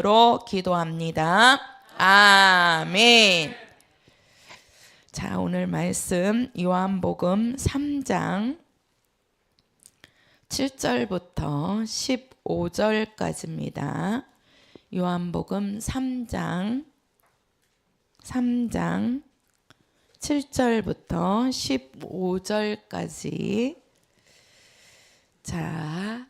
로 기도합니다. 아멘. 자, 오늘 말씀 요한복음 3장 7절부터 15절까지입니다. 요한복음 3장 7절부터 15절까지. 자,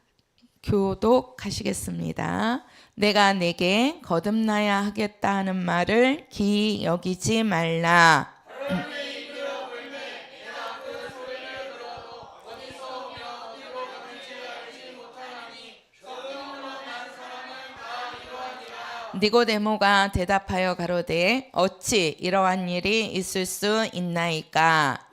교독하시겠습니다. 내가 내게 거듭나야 하겠다 하는 말을 기이 여기지 말라. 니고데모가 대답하여 가로되 어찌 이러한 일이 있을 수 있나이까?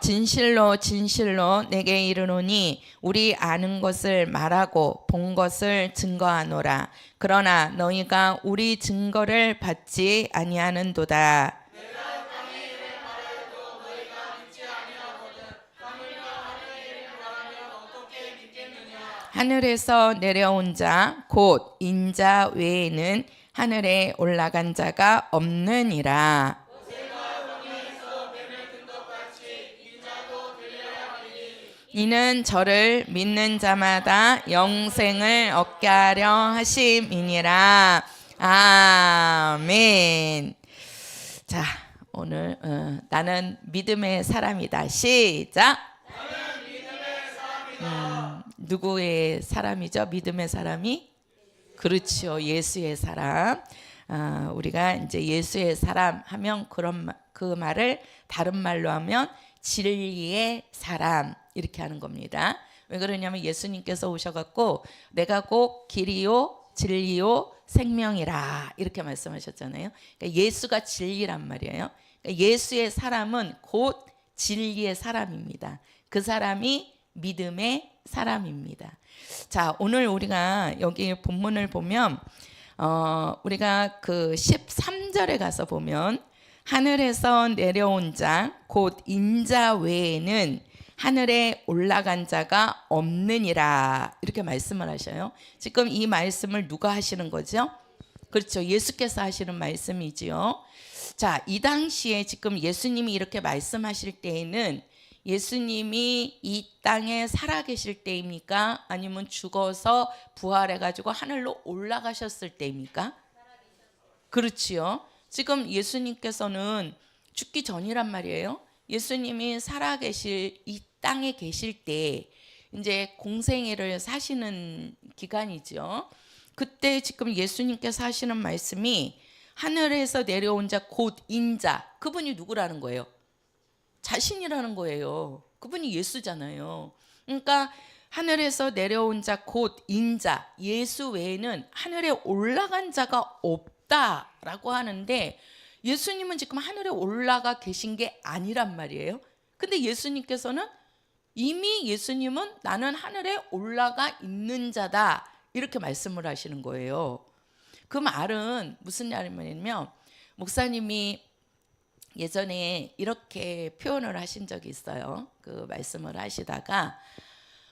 진실로 진실로 내게 이르노니 우리 아는 것을 말하고 본 것을 증거하노라. 그러나 너희가 우리 증거를 받지 아니하는도다. 하늘에서 내려온 자 곧 인자 외에는 하늘에 올라간 자가 없느니라. 이는 저를 믿는 자마다 영생을 얻게 하려 하심이니라. 아멘. 자, 오늘 나는 믿음의 사람이다. 시작. 누구의 사람이죠? 믿음의 사람이? 그렇죠. 예수의 사람. 우리가 이제 예수의 사람 하면 그 말을 다른 말로 하면 진리의 사람 이렇게 하는 겁니다. 왜 그러냐면 예수님께서 오셔갖고 내가 곧 길이요 진리요 생명이라 이렇게 말씀하셨잖아요. 그러니까 예수가 진리란 말이에요. 그러니까 예수의 사람은 곧 진리의 사람입니다. 그 사람이 믿음의 사람입니다. 자, 오늘 우리가 여기 본문을 보면 우리가 그 13절에 가서 보면 하늘에서 내려온 자 곧 인자 외에는 하늘에 올라간 자가 없느니라 이렇게 말씀을 하셔요. 지금 이 말씀을 누가 하시는 거죠? 그렇죠. 예수께서 하시는 말씀이지요. 자, 이 당시에 지금 예수님이 이렇게 말씀하실 때에는 예수님이 이 땅에 살아계실 때입니까? 아니면 죽어서 부활해가지고 하늘로 올라가셨을 때입니까? 그렇지요. 지금 예수님께서는 죽기 전이란 말이에요. 예수님이 살아계실 이 땅에 계실 때 이제 공생애를 사시는 기간이죠. 그때 지금 예수님께서 하시는 말씀이 하늘에서 내려온 자 곧 인자, 그분이 누구라는 거예요? 자신이라는 거예요. 그분이 예수잖아요. 그러니까 하늘에서 내려온 자 곧 인자, 예수 외에는 하늘에 올라간 자가 없다라고 하는데 예수님은 지금 하늘에 올라가 계신 게 아니란 말이에요. 근데 예수님께서는 이미 예수님은 나는 하늘에 올라가 있는 자다 이렇게 말씀을 하시는 거예요. 그 말은 무슨 말이냐면 목사님이 예전에 이렇게 표현을 하신 적이 있어요. 그 말씀을 하시다가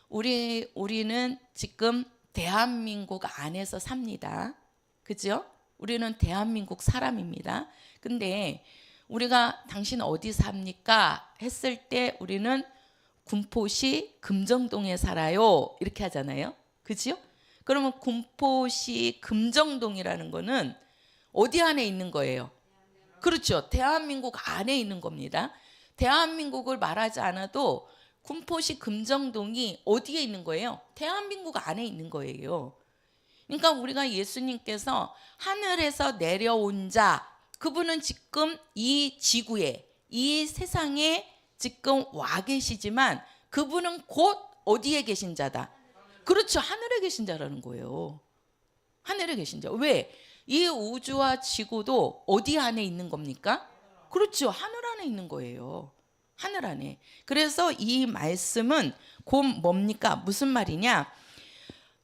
우리는 지금 대한민국 안에서 삽니다. 그죠? 우리는 대한민국 사람입니다. 근데 우리가 당신 어디 삽니까? 했을 때 우리는 군포시 금정동에 살아요. 이렇게 하잖아요. 그죠? 그러면 군포시 금정동이라는 거는 어디 안에 있는 거예요? 그렇죠. 대한민국 안에 있는 겁니다. 대한민국을 말하지 않아도 군포시 금정동이 어디에 있는 거예요? 대한민국 안에 있는 거예요. 그러니까 우리가 예수님께서 하늘에서 내려온 자, 그분은 지금 이 지구에, 이 세상에 지금 와 계시지만 그분은 곧 어디에 계신 자다? 그렇죠. 하늘에 계신 자라는 거예요. 하늘에 계신 자. 왜? 이 우주와 지구도 어디 안에 있는 겁니까? 그렇죠. 하늘 안에 있는 거예요. 하늘 안에. 그래서 이 말씀은 곧 뭡니까? 무슨 말이냐?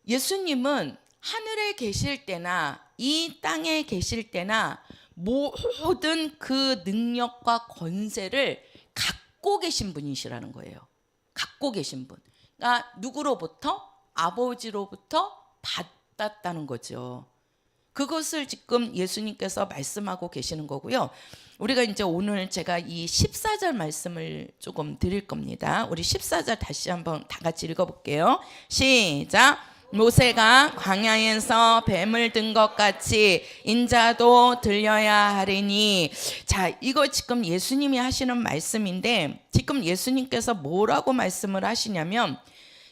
예수님은 하늘에 계실 때나 이 땅에 계실 때나 모든 그 능력과 권세를 갖고 계신 분이시라는 거예요. 갖고 계신 분. 누구로부터? 아버지로부터 받았다는 거죠. 그것을 지금 예수님께서 말씀하고 계시는 거고요. 우리가 이제 오늘 제가 이 14절 말씀을 조금 드릴 겁니다. 우리 14절 다시 한번 다 같이 읽어볼게요. 시작. 모세가 광야에서 뱀을 든 것 같이 인자도 들려야 하리니. 자, 이거 지금 예수님이 하시는 말씀인데 지금 예수님께서 뭐라고 말씀을 하시냐면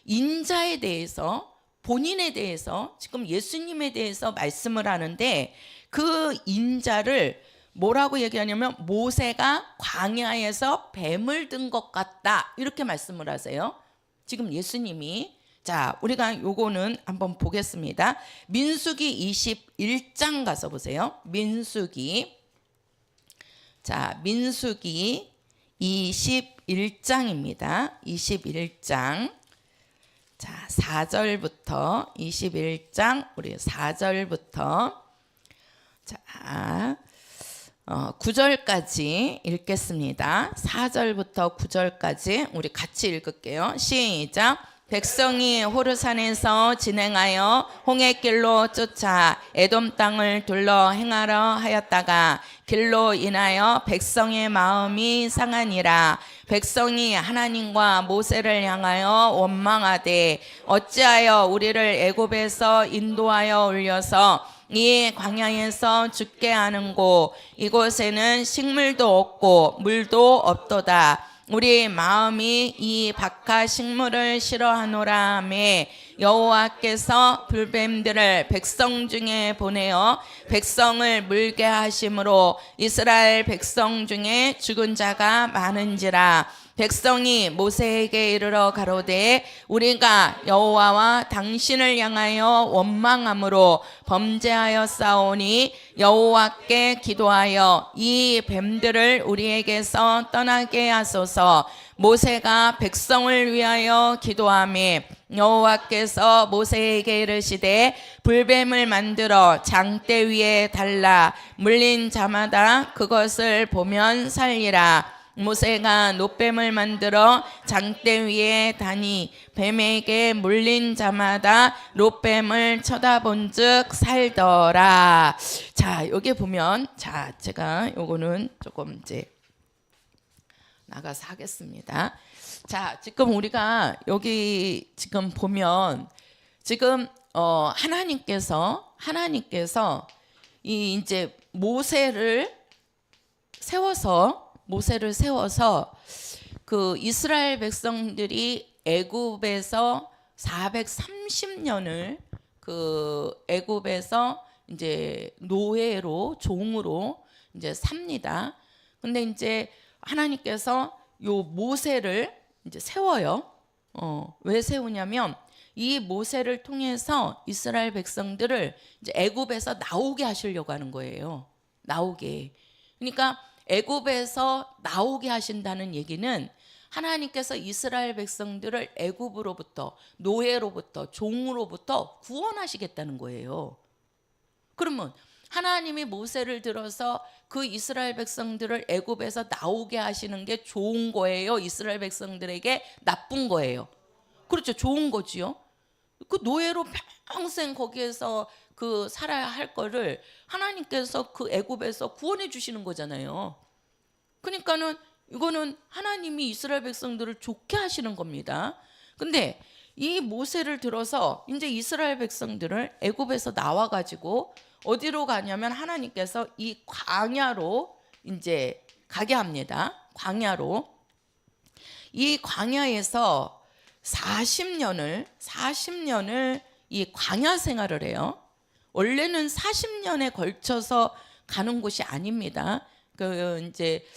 인자에 대해서, 본인에 대해서, 지금 예수님에 대해서 말씀을 하는데 그 인자를 뭐라고 얘기하냐면 모세가 광야에서 뱀을 든 것 같다 이렇게 말씀을 하세요. 지금 예수님이. 자, 우리가 요거는 한번 보겠습니다. 민수기 21장 가서 보세요. 민수기. 자, 민수기 21장입니다. 21장. 자, 4절부터 21장 우리 4절부터 자 9절까지 읽겠습니다. 4절부터 9절까지 우리 같이 읽을게요. 시작. 백성이 호르산에서 진행하여 홍해길로 쫓아 에돔 땅을 둘러 행하려 하였다가 길로 인하여 백성의 마음이 상하니라. 백성이 하나님과 모세를 향하여 원망하되 어찌하여 우리를 애굽에서 인도하여 올려서 이 광야에서 죽게 하는고 이곳에는 식물도 없고 물도 없도다. 우리 마음이 이 박하 식물을 싫어하노라 하매 여호와께서 불뱀들을 백성 중에 보내어 백성을 물게 하심으로 이스라엘 백성 중에 죽은 자가 많은지라. 백성이 모세에게 이르러 가로되 우리가 여호와와 당신을 향하여 원망함으로 범죄하였사오니 여호와께 기도하여 이 뱀들을 우리에게서 떠나게 하소서. 모세가 백성을 위하여 기도하며 여호와께서 모세에게 이르시되 불뱀을 만들어 장대 위에 달라 물린 자마다 그것을 보면 살리라. 모세가 놋뱀을 만들어 장대 위에 다니 뱀에게 물린 자마다 놋뱀을 쳐다본즉 살더라. 자, 여기 보면, 자, 제가 요거는 조금 이제 나가서 하겠습니다. 자, 지금 우리가 여기 지금 보면 지금 하나님께서 이 이제 모세를 세워서 그 이스라엘 백성들이 애굽에서 430년을 그 애굽에서 이제 노예로 종으로 이제 삽니다. 근데 이제 하나님께서 요 모세를 이제 세워요. 왜 세우냐면 이 모세를 통해서 이스라엘 백성들을 이제 애굽에서 나오게 하시려고 하는 거예요. 나오게. 그러니까 애굽에서 나오게 하신다는 얘기는 하나님께서 이스라엘 백성들을 애굽으로부터 노예로부터 종으로부터 구원하시겠다는 거예요. 그러면 하나님이 모세를 들어서 그 이스라엘 백성들을 애굽에서 나오게 하시는 게 좋은 거예요? 이스라엘 백성들에게 나쁜 거예요? 그렇죠. 좋은 거지요. 그 노예로 평생 거기에서 그 살아야 할 거를 하나님께서 그 애굽에서 구원해 주시는 거잖아요. 그러니까는 이거는 하나님이 이스라엘 백성들을 좋게 하시는 겁니다. 근데 이 모세를 들어서 이제 이스라엘 백성들을 애굽에서 나와 가지고 어디로 가냐면 하나님께서 이 광야로 이제 가게 합니다. 광야로. 이 광야에서 40년을 이 광야 생활을 해요. 원래는 40년에 걸쳐서 가는 곳이 아닙니다. 이제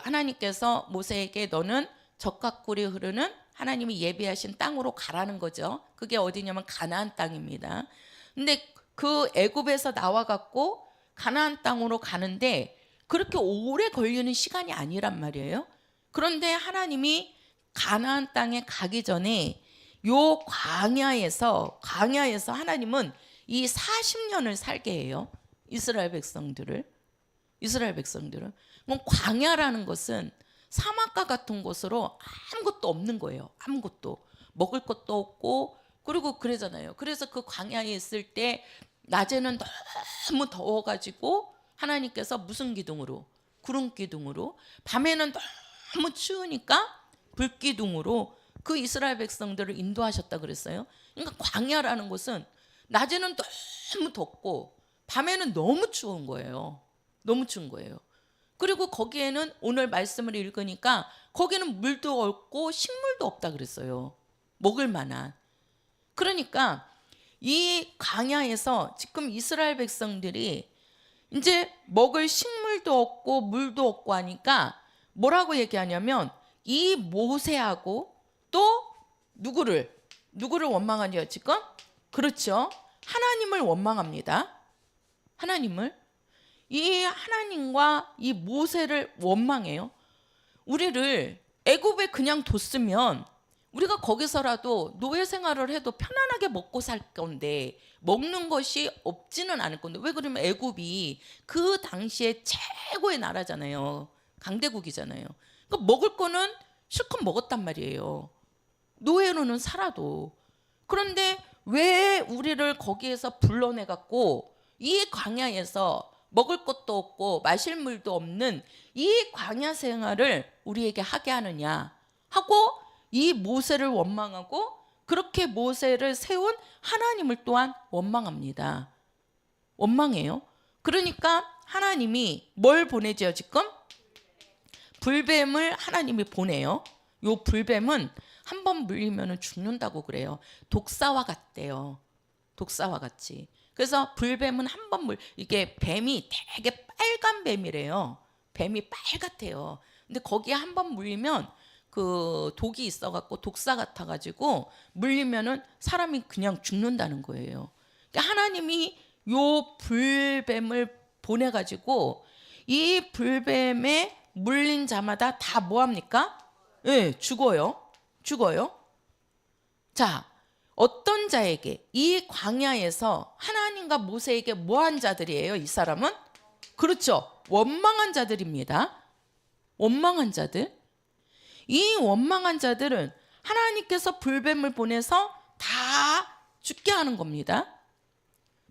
하나님께서 모세에게 너는 젖과 꿀이 흐르는 하나님이 예비하신 땅으로 가라는 거죠. 그게 어디냐면 가나안 땅입니다. 근데 그 애굽에서 나와 갖고 가나안 땅으로 가는데 그렇게 오래 걸리는 시간이 아니란 말이에요. 그런데 하나님이 가나안 땅에 가기 전에 요 광야에서 하나님은 이 40년을 살게 해요. 이스라엘 백성들을. 그럼 광야라는 것은 사막과 같은 곳으로 아무것도 없는 거예요. 아무것도. 먹을 것도 없고 그리고 그러잖아요. 그래서 그 광야에 있을 때 낮에는 너무 더워가지고 하나님께서 무슨 기둥으로? 구름 기둥으로. 밤에는 너무 추우니까 불 기둥으로 그 이스라엘 백성들을 인도하셨다 그랬어요. 그러니까 광야라는 곳은 낮에는 너무 덥고 밤에는 너무 추운 거예요. 너무 추운 거예요. 그리고 거기에는 오늘 말씀을 읽으니까 거기는 물도 없고 식물도 없다 그랬어요. 먹을 만한. 그러니까 이 광야에서 지금 이스라엘 백성들이 이제 먹을 식물도 없고 물도 없고 하니까 뭐라고 얘기하냐면 이 모세하고 또 누구를 원망하냐 지금? 그렇죠. 하나님을 원망합니다. 하나님을. 이 하나님과 이 모세를 원망해요. 우리를 애굽에 그냥 뒀으면 우리가 거기서라도 노예 생활을 해도 편안하게 먹고 살 건데 먹는 것이 없지는 않을 건데 왜 그러면 애굽이 그 당시에 최고의 나라잖아요. 강대국이잖아요. 그러니까 먹을 거는 실컷 먹었단 말이에요. 노예로는 살아도. 그런데 왜 우리를 거기에서 불러내 갖고 이 광야에서 먹을 것도 없고 마실 물도 없는 이 광야 생활을 우리에게 하게 하느냐 하고 이 모세를 원망하고 그렇게 모세를 세운 하나님을 또한 원망합니다. 원망해요. 그러니까 하나님이 뭘 보내죠 지금? 불뱀을 하나님이 보내요. 요 불뱀은 한 번 물리면 죽는다고 그래요. 독사와 같대요. 독사와 같이. 그래서 불뱀은 한 번 이게 뱀이 되게 빨간 뱀이래요. 뱀이 빨갛대요. 근데 거기에 한 번 물리면 그 독이 있어갖고 독사 같아가지고 물리면은 사람이 그냥 죽는다는 거예요. 그러니까 하나님이 요 불뱀을 보내가지고 이 불뱀에 물린 자마다 다 뭐합니까? 예, 죽어요. 죽어요. 자, 어떤 자에게 이 광야에서 하나님과 모세에게 뭐한 자들이에요? 이 사람은? 그렇죠. 원망한 자들입니다. 원망한 자들. 이 원망한 자들은 하나님께서 불뱀을 보내서 다 죽게 하는 겁니다.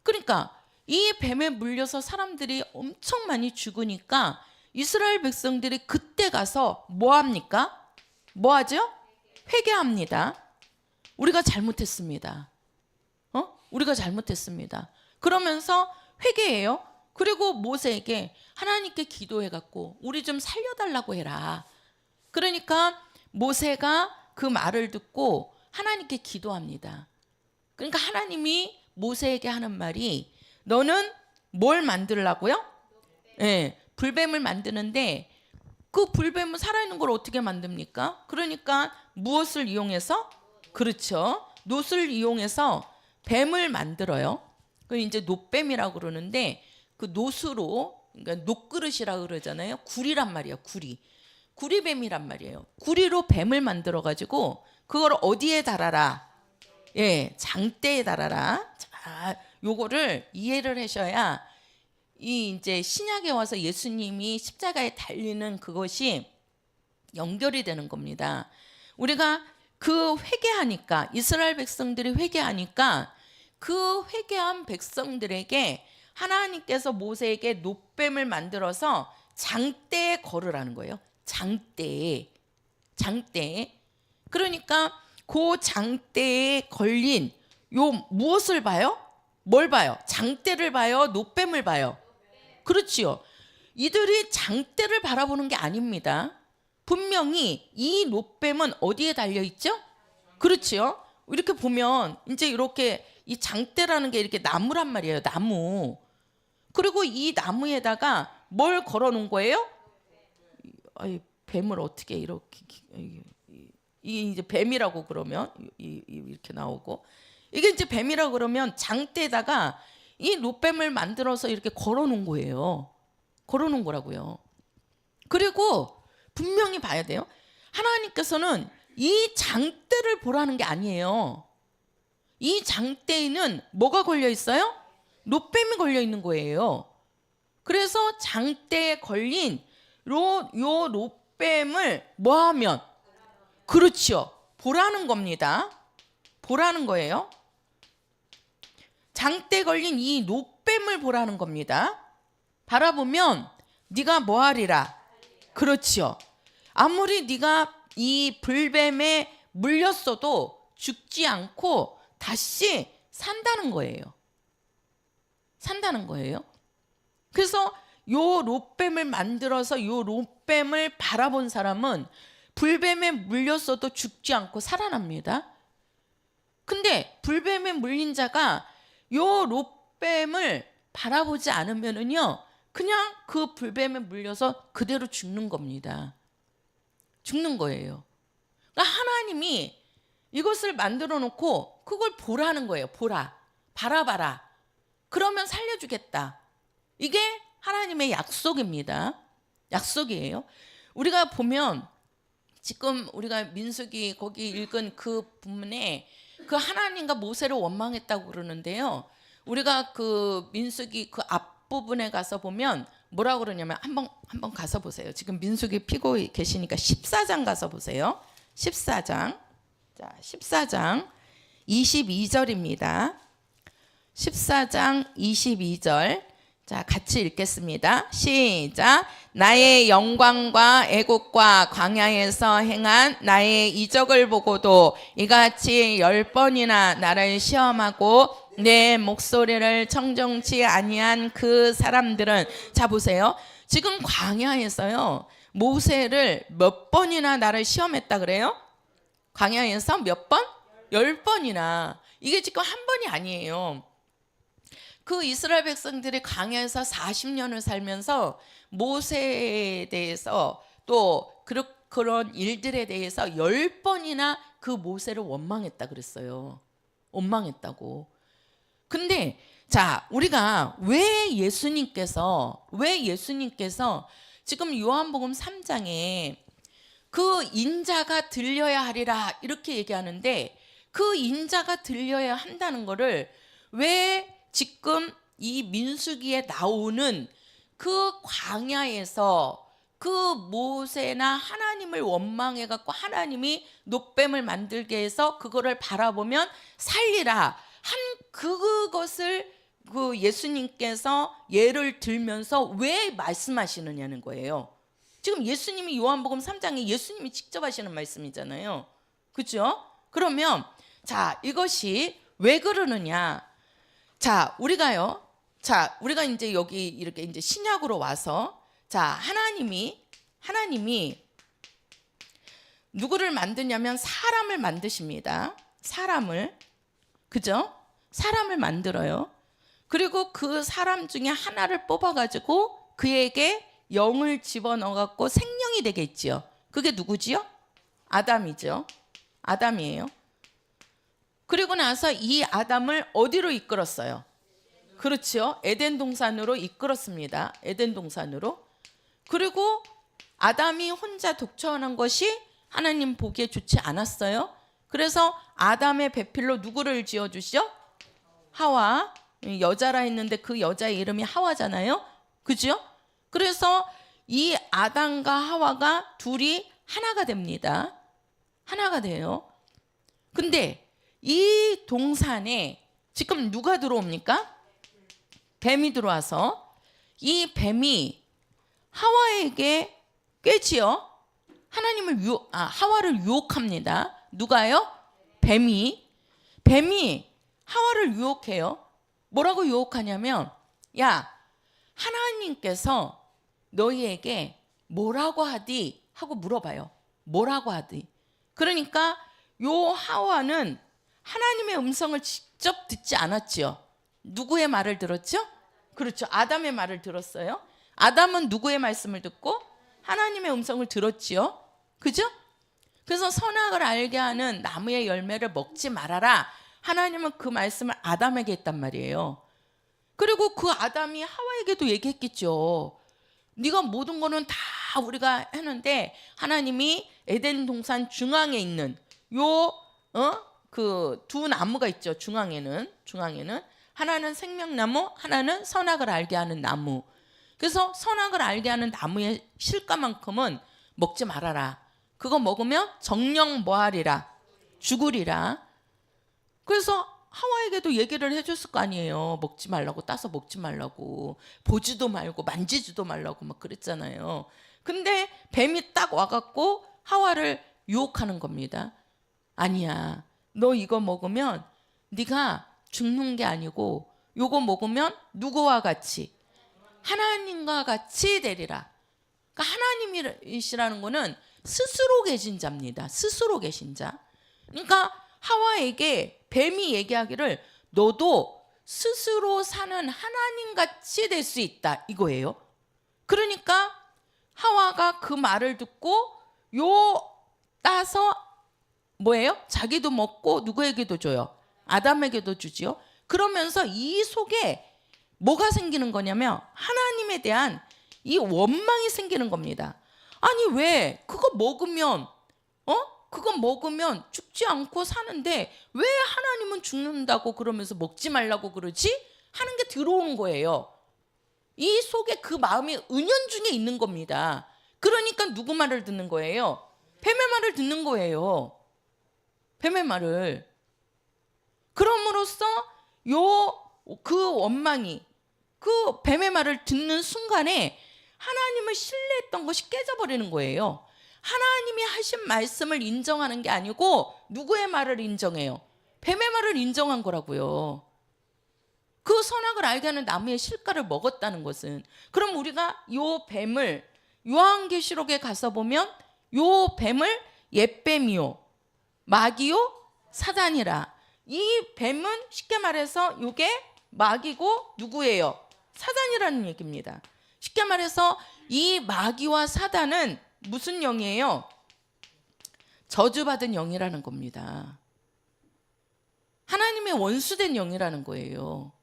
그러니까 이 뱀에 물려서 사람들이 엄청 많이 죽으니까 이스라엘 백성들이 그때 가서 뭐 합니까? 뭐 하죠? 회개합니다. 우리가 잘못했습니다. 우리가 잘못했습니다. 그러면서 회개해요. 그리고 모세에게 하나님께 기도해갖고 우리 좀 살려달라고 해라. 그러니까 모세가 그 말을 듣고 하나님께 기도합니다. 그러니까 하나님이 모세에게 하는 말이 너는 뭘 만들라고요? 네, 불뱀을 만드는데 그 불뱀은 살아있는 걸 어떻게 만듭니까? 그러니까 무엇을 이용해서? 그렇죠. 놋을 이용해서 뱀을 만들어요. 그 이제 놋뱀이라고 그러는데 그 놋으로 그러니까 놋그릇이라고 그러잖아요. 구리란 말이에요. 구리뱀이란 말이에요. 구리로 뱀을 만들어 가지고 그걸 어디에 달아라? 예, 장대에 달아라. 자, 요거를 이해를 하셔야 이 이제 신약에 와서 예수님이 십자가에 달리는 그것이 연결이 되는 겁니다. 우리가 그 회개하니까 이스라엘 백성들이 회개하니까 그 회개한 백성들에게 하나님께서 모세에게 놋뱀을 만들어서 장대에 걸으라는 거예요. 장대에. 그러니까 그 장대에 걸린 요 무엇을 봐요? 뭘 봐요? 장대를 봐요? 놋뱀을 봐요? 그렇지요. 이들이 장대를 바라보는 게 아닙니다. 분명히 이 놋뱀은 어디에 달려 있죠? 그렇지요. 이렇게 보면 이제 이렇게 이 장대라는 게 이렇게 나무란 말이에요. 나무. 그리고 이 나무에다가 뭘 걸어 놓은 거예요? 뱀을 어떻게 이렇게 이 이제 뱀이라고 그러면 이렇게 나오고 이게 이제 뱀이라고 그러면 장대에다가 이 놋뱀을 만들어서 이렇게 걸어 놓은 거예요. 걸어 놓은 거라고요. 그리고 분명히 봐야 돼요. 하나님께서는 이 장대를 보라는 게 아니에요. 이 장대에는 뭐가 걸려 있어요? 놋뱀이 걸려 있는 거예요. 그래서 장대에 걸린 요 놋뱀을 뭐 하면? 그렇죠. 보라는 겁니다. 보라는 거예요. 장대 걸린 이 놋뱀을 보라는 겁니다. 바라보면 네가 뭐하리라. 그렇지요. 아무리 네가 이 불뱀에 물렸어도 죽지 않고 다시 산다는 거예요. 산다는 거예요. 그래서 요 롯뱀을 만들어서 요 롯뱀을 바라본 사람은 불뱀에 물렸어도 죽지 않고 살아납니다. 근데 불뱀에 물린 자가 요 롯뱀을 바라보지 않으면은요, 그냥 그 불뱀에 물려서 그대로 죽는 겁니다. 죽는 거예요. 그러니까 하나님이 이것을 만들어 놓고 그걸 보라는 거예요. 보라. 바라봐라. 그러면 살려주겠다. 이게 하나님의 약속입니다. 약속이에요. 우리가 보면 지금 우리가 민수기 거기 읽은 그 부분에 그 하나님과 모세를 원망했다고 그러는데요. 우리가 그 민수기 그 앞부분에 가서 보면 뭐라고 그러냐면 한번 가서 보세요. 지금 민수기 피고 계시니까 14장 가서 보세요. 14장. 자, 14장 22절입니다. 14장 22절. 자, 같이 읽겠습니다. 시작. 나의 영광과 애국과 광야에서 행한 나의 이적을 보고도 이같이 10번이나 나를 시험하고 내 목소리를 청정치 아니한 그 사람들은, 자 보세요. 지금 광야에서요, 모세를 몇 번이나 나를 시험했다 그래요? 광야에서 몇 번? 10번이나. 이게 지금 한 번이 아니에요. 그 이스라엘 백성들이 광야에서 40년을 살면서 모세에 대해서 또 그런 일들에 대해서 10번이나 그 모세를 원망했다 그랬어요. 원망했다고. 근데 자, 우리가 왜 예수님께서 지금 요한복음 3장에 그 인자가 들려야 하리라 이렇게 얘기하는데, 그 인자가 들려야 한다는 거를 왜 지금 이 민수기에 나오는 그 광야에서 그 모세나 하나님을 원망해 갖고 하나님이 놋뱀을 만들게 해서 그거를 바라보면 살리라 한 그것을 그 예수님께서 예를 들면서 왜 말씀하시느냐는 거예요. 지금 예수님이 요한복음 3장에 예수님이 직접 하시는 말씀이잖아요. 그렇죠? 그러면 자, 이것이 왜 그러느냐? 자, 우리가 이제 여기 이렇게 이제 신약으로 와서, 자, 하나님이 누구를 만드냐면 사람을 만드십니다. 사람을. 그죠? 사람을 만들어요. 그리고 그 사람 중에 하나를 뽑아가지고 그에게 영을 집어넣어갖고 생명이 되게 했지요. 그게 누구지요? 아담이죠. 아담이에요. 그리고 나서 이 아담을 어디로 이끌었어요? 그렇죠. 에덴 동산으로 이끌었습니다. 에덴 동산으로. 그리고 아담이 혼자 독처하는 것이 하나님 보기에 좋지 않았어요. 그래서 아담의 배필로 누구를 지어주시죠? 하와. 여자라 했는데 그 여자의 이름이 하와잖아요. 그죠? 그래서 이 아담과 하와가 둘이 하나가 됩니다. 하나가 돼요. 근데 이 동산에 지금 누가 들어옵니까? 뱀이 들어와서 이 뱀이 하와에게 꿰지요. 하와를 유혹합니다. 누가요? 뱀이 하와를 유혹해요. 뭐라고 유혹하냐면, 야, 하나님께서 너희에게 뭐라고 하디? 하고 물어봐요. 뭐라고 하디? 그러니까 요 하와는 하나님의 음성을 직접 듣지 않았지요. 누구의 말을 들었죠? 그렇죠. 아담의 말을 들었어요. 아담은 누구의 말씀을 듣고? 하나님의 음성을 들었지요. 그죠? 그래서 선악을 알게 하는 나무의 열매를 먹지 말아라. 하나님은 그 말씀을 아담에게 했단 말이에요. 그리고 그 아담이 하와에게도 얘기했겠죠. 네가 모든 거는 다 우리가 했는데 하나님이 에덴 동산 중앙에 있는 그 두 나무가 있죠. 중앙에는 하나는 생명나무, 하나는 선악을 알게 하는 나무. 그래서 선악을 알게 하는 나무의 실과만큼은 먹지 말아라. 그거 먹으면 정령 뭐하리라? 죽으리라. 그래서 하와에게도 얘기를 해줬을 거 아니에요. 먹지 말라고, 따서 먹지 말라고, 보지도 말고 만지지도 말라고 막 그랬잖아요. 근데 뱀이 딱 와갖고 하와를 유혹하는 겁니다. 아니야, 너 이거 먹으면 네가 죽는 게 아니고 요거 먹으면 누구와 같이? 하나님과 같이 되리라. 그러니까 하나님이시라는 거는 스스로 계신 자입니다. 스스로 계신 자. 그러니까 하와에게 뱀이 얘기하기를 너도 스스로 사는 하나님같이 될 수 있다 이거예요. 그러니까 하와가 그 말을 듣고 따서 뭐예요? 자기도 먹고 누구에게도 줘요? 아담에게도 주지요. 그러면서 이 속에 뭐가 생기는 거냐면 하나님에 대한 이 원망이 생기는 겁니다. 아니 왜 그거 먹으면 죽지 않고 사는데 왜 하나님은 죽는다고 그러면서 먹지 말라고 그러지? 하는 게 들어오는 거예요. 이 속에 그 마음이 은연중에 있는 겁니다. 그러니까 누구 말을 듣는 거예요? 뱀의 말을 듣는 거예요. 뱀의 말을. 그럼으로써 그 원망이 그 뱀의 말을 듣는 순간에 하나님을 신뢰했던 것이 깨져버리는 거예요. 하나님이 하신 말씀을 인정하는 게 아니고 누구의 말을 인정해요? 뱀의 말을 인정한 거라고요. 그 선악을 알게 하는 나무의 실과를 먹었다는 것은, 그럼 우리가 요 뱀을 요한계시록에 가서 보면 요 뱀을 옛뱀이요 마귀요 사단이라. 이 뱀은 쉽게 말해서 요게 마귀고 누구예요? 사단이라는 얘기입니다. 쉽게 말해서 이 마귀와 사단은 무슨 영이에요? 저주받은 영이라는 겁니다. 하나님의 원수된 영이라는 거예요.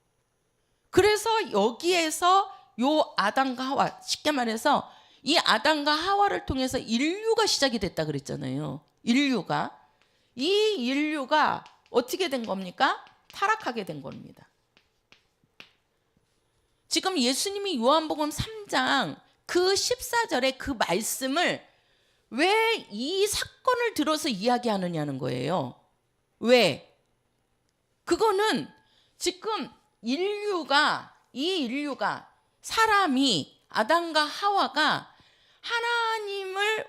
그래서 여기에서 요 아담과 하와, 쉽게 말해서 이 아담과 하와를 통해서 인류가 시작이 됐다 그랬잖아요. 인류가 어떻게 된 겁니까? 타락하게 된 겁니다. 지금 예수님이 요한복음 3장 그 14절에 그 말씀을 왜 이 사건을 들어서 이야기하느냐는 거예요. 왜? 그거는 지금 이 인류가 사람이 아담과 하와가 하나님을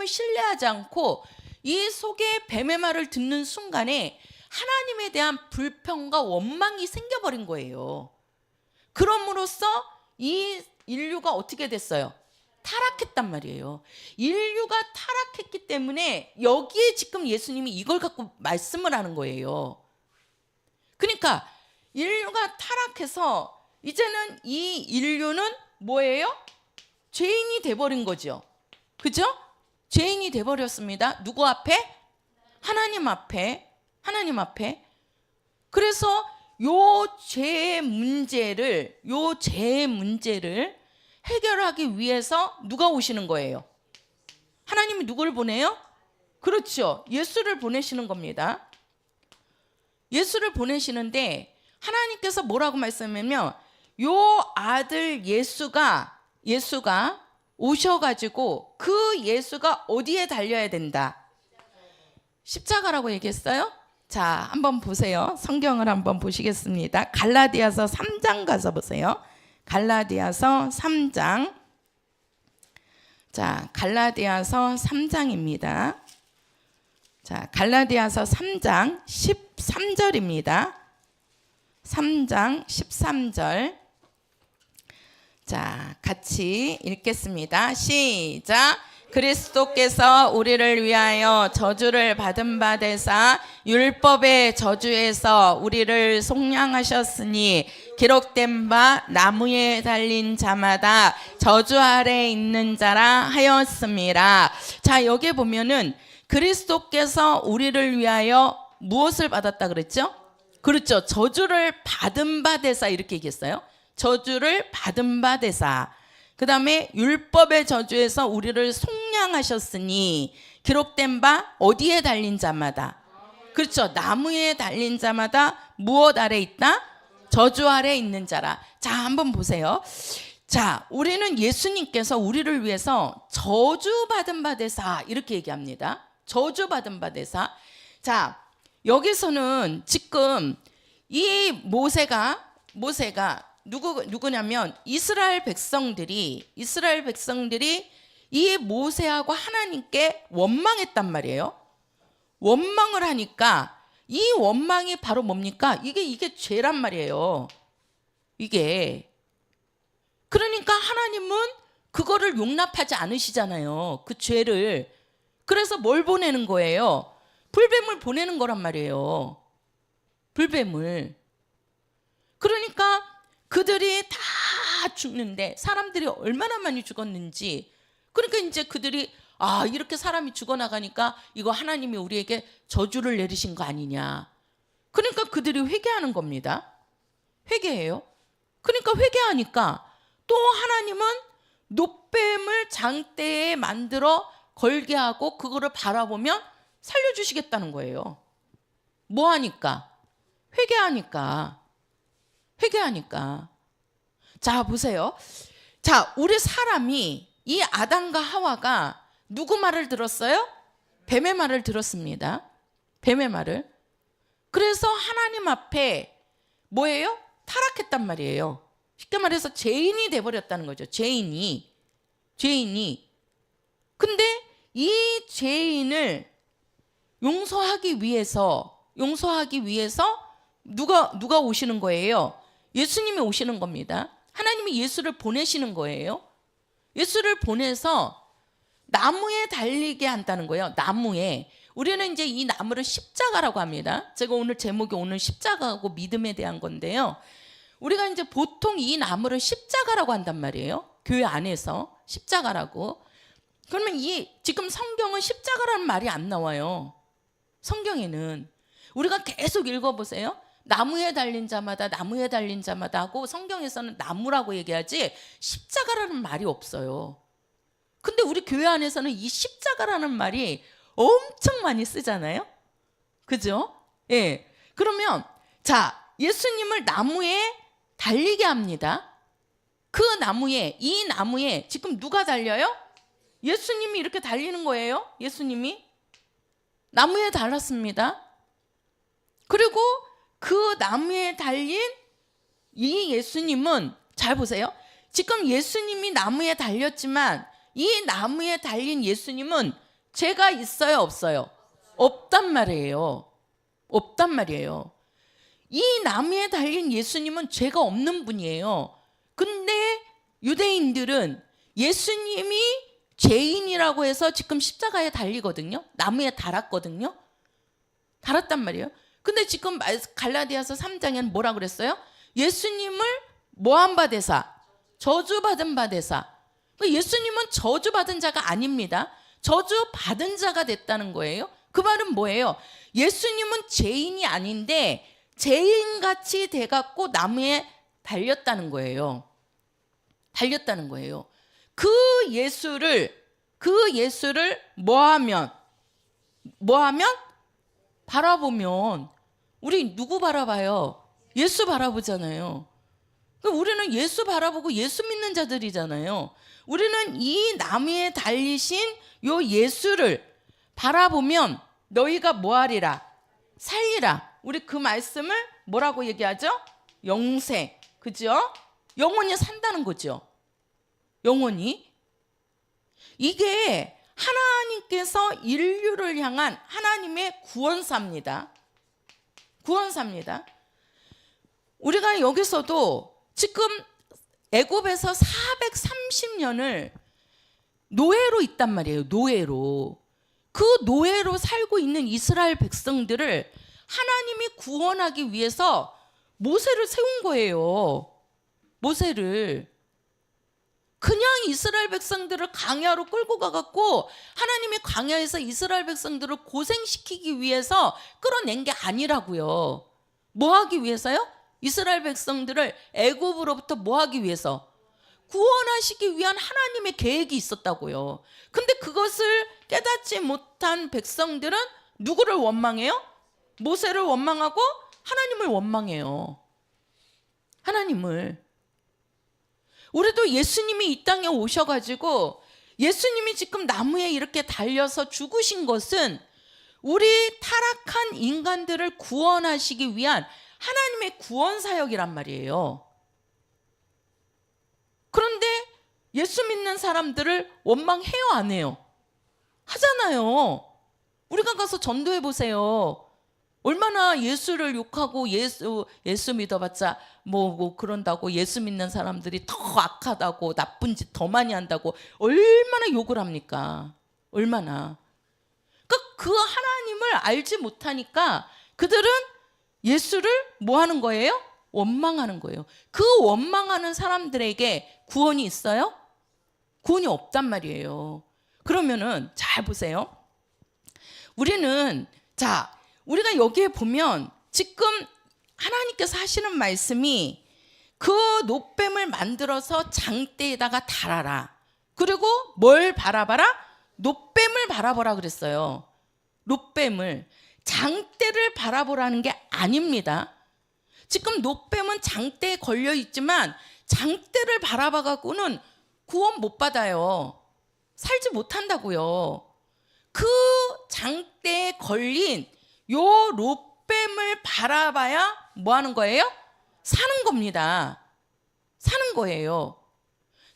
신뢰하지 않고 이 속에 뱀의 말을 듣는 순간에 하나님에 대한 불평과 원망이 생겨버린 거예요. 그럼으로써 이 인류가 어떻게 됐어요? 타락했단 말이에요. 인류가 타락했기 때문에 여기에 지금 예수님이 이걸 갖고 말씀을 하는 거예요. 그러니까 인류가 타락해서 이제는 이 인류는 뭐예요? 죄인이 돼버린 거죠. 그죠? 죄인이 돼버렸습니다. 누구 앞에? 하나님 앞에. 그래서 요 죄의 문제를 해결하기 위해서 누가 오시는 거예요? 하나님이 누구를 보내요? 그렇죠. 예수를 보내시는 겁니다. 예수를 보내시는데 하나님께서 뭐라고 말씀하냐면 요 아들 예수가 오셔가지고 그 예수가 어디에 달려야 된다? 십자가라고 얘기했어요? 자, 한번 보세요. 성경을 한번 보시겠습니다. 갈라디아서 3장 가서 보세요. 갈라디아서 3장. 자, 갈라디아서 3장입니다. 자, 갈라디아서 3장 13절입니다. 3장 13절. 자, 같이 읽겠습니다. 시작. 그리스도께서 우리를 위하여 저주를 받은 바 되사 율법의 저주에서 우리를 속량하셨으니 기록된 바 나무에 달린 자마다 저주 아래 있는 자라 하였습니다. 자, 여기 보면은 그리스도께서 우리를 위하여 무엇을 받았다 그랬죠? 그렇죠. 저주를 받은 바 되사 이렇게 얘기했어요. 저주를 받은 바 되사. 그 다음에 율법의 저주에서 우리를 속량하셨으니 기록된 바 어디에 달린 자마다. 그렇죠. 나무에 달린 자마다 무엇 아래 있다? 저주 아래 있는 자라. 자, 한번 보세요. 자, 우리는 예수님께서 우리를 위해서 저주받은 바 되사 이렇게 얘기합니다. 저주받은 바 되사. 자, 여기서는 지금 이 모세가 누구냐면 이스라엘 백성들이 이 모세하고 하나님께 원망했단 말이에요. 원망을 하니까 이 원망이 바로 뭡니까? 이게 죄란 말이에요. 이게. 그러니까 하나님은 그거를 용납하지 않으시잖아요. 그 죄를. 그래서 뭘 보내는 거예요? 불뱀을 보내는 거란 말이에요. 불뱀을. 그러니까 그들이 다 죽는데 사람들이 얼마나 많이 죽었는지, 그러니까 이제 그들이 이렇게 사람이 죽어나가니까 이거 하나님이 우리에게 저주를 내리신 거 아니냐. 그러니까 그들이 회개하는 겁니다. 회개해요. 그러니까 회개하니까 또 하나님은 놋뱀을 장대에 만들어 걸게 하고 그거를 바라보면 살려주시겠다는 거예요. 뭐 하니까? 회개하니까. 자, 보세요. 자, 우리 사람이, 이 아담과 하와가 누구 말을 들었어요? 뱀의 말을 들었습니다. 뱀의 말을. 그래서 하나님 앞에 뭐예요? 타락했단 말이에요. 쉽게 말해서 죄인이 돼버렸다는 거죠. 죄인이. 근데 이 죄인을 용서하기 위해서 누가 오시는 거예요? 예수님이 오시는 겁니다. 하나님이 예수를 보내시는 거예요. 예수를 보내서 나무에 달리게 한다는 거예요. 나무에. 우리는 이제 이 나무를 십자가라고 합니다. 제가 오늘 제목이 오늘 십자가하고 믿음에 대한 건데요. 우리가 이제 보통 이 나무를 십자가라고 한단 말이에요. 교회 안에서 십자가라고. 그러면 지금 성경은 십자가라는 말이 안 나와요. 성경에는. 우리가 계속 읽어보세요. 나무에 달린 자마다 하고 성경에서는 나무라고 얘기하지 십자가라는 말이 없어요. 근데 우리 교회 안에서는 이 십자가라는 말이 엄청 많이 쓰잖아요. 그죠? 예. 그러면 자, 예수님을 나무에 달리게 합니다. 이 나무에 지금 누가 달려요? 예수님이 이렇게 달리는 거예요. 예수님이 나무에 달랐습니다. 그리고 그 나무에 달린 이 예수님은, 잘 보세요. 지금 예수님이 나무에 달렸지만 이 나무에 달린 예수님은 죄가 있어요, 없어요? 없단 말이에요. 이 나무에 달린 예수님은 죄가 없는 분이에요. 근데 유대인들은 예수님이 죄인이라고 해서 지금 십자가에 달리거든요. 나무에 달았거든요. 달았단 말이에요. 근데 지금 갈라디아서 3장에는 뭐라 그랬어요? 예수님을 뭐한 바 되사? 저주받은 바 되사. 예수님은 저주받은 자가 아닙니다. 저주받은 자가 됐다는 거예요. 그 말은 뭐예요? 예수님은 죄인이 아닌데 죄인같이 돼갖고 나무에 달렸다는 거예요. 그 예수를 뭐하면 바라보면, 우리 누구 바라봐요? 예수 바라보잖아요. 우리는 예수 바라보고 예수 믿는 자들이잖아요. 우리는 이 나무에 달리신 요 예수를 바라보면 너희가 뭐하리라? 살리라. 우리 그 말씀을 뭐라고 얘기하죠? 영생. 그죠? 영원히 산다는 거죠. 영원히. 이게 하나님께서 인류를 향한 하나님의 구원사입니다. 우리가 여기서도 지금 애굽에서 430년을 노예로 있단 말이에요. 그 노예로 살고 있는 이스라엘 백성들을 하나님이 구원하기 위해서 모세를 세운 거예요. 그냥 이스라엘 백성들을 광야로 끌고 가갖고 하나님이 광야에서 이스라엘 백성들을 고생시키기 위해서 끌어낸 게 아니라고요. 뭐 하기 위해서요? 이스라엘 백성들을 애굽으로부터 뭐 하기 위해서? 구원하시기 위한 하나님의 계획이 있었다고요. 근데 그것을 깨닫지 못한 백성들은 누구를 원망해요? 모세를 원망하고 하나님을 원망해요. 하나님을. 우리도 예수님이 이 땅에 오셔가지고 예수님이 지금 나무에 이렇게 달려서 죽으신 것은 우리 타락한 인간들을 구원하시기 위한 하나님의 구원 사역이란 말이에요. 그런데 예수 믿는 사람들을 원망해요, 안 해요? 하잖아요. 우리가 가서 전도해 보세요. 얼마나 예수를 욕하고 예수 믿어봤자 뭐 그런다고, 예수 믿는 사람들이 더 악하다고, 나쁜 짓 더 많이 한다고 얼마나 욕을 합니까? 얼마나. 그러니까 그 하나님을 알지 못하니까 그들은 예수를 뭐 하는 거예요? 원망하는 거예요. 그 원망하는 사람들에게 구원이 있어요? 구원이 없단 말이에요. 그러면은 잘 보세요. 우리가 여기에 보면 지금 하나님께서 하시는 말씀이 그 놋뱀을 만들어서 장대에다가 달아라. 그리고 뭘 바라봐라? 놋뱀을 바라보라 그랬어요. 놋뱀을. 장대를 바라보라는 게 아닙니다. 지금 놋뱀은 장대에 걸려 있지만 장대를 바라봐 갖고는 구원 못 받아요. 살지 못한다고요. 그 장대에 걸린 요 롯뱀을 바라봐야 뭐 하는 거예요? 사는 겁니다. 사는 거예요.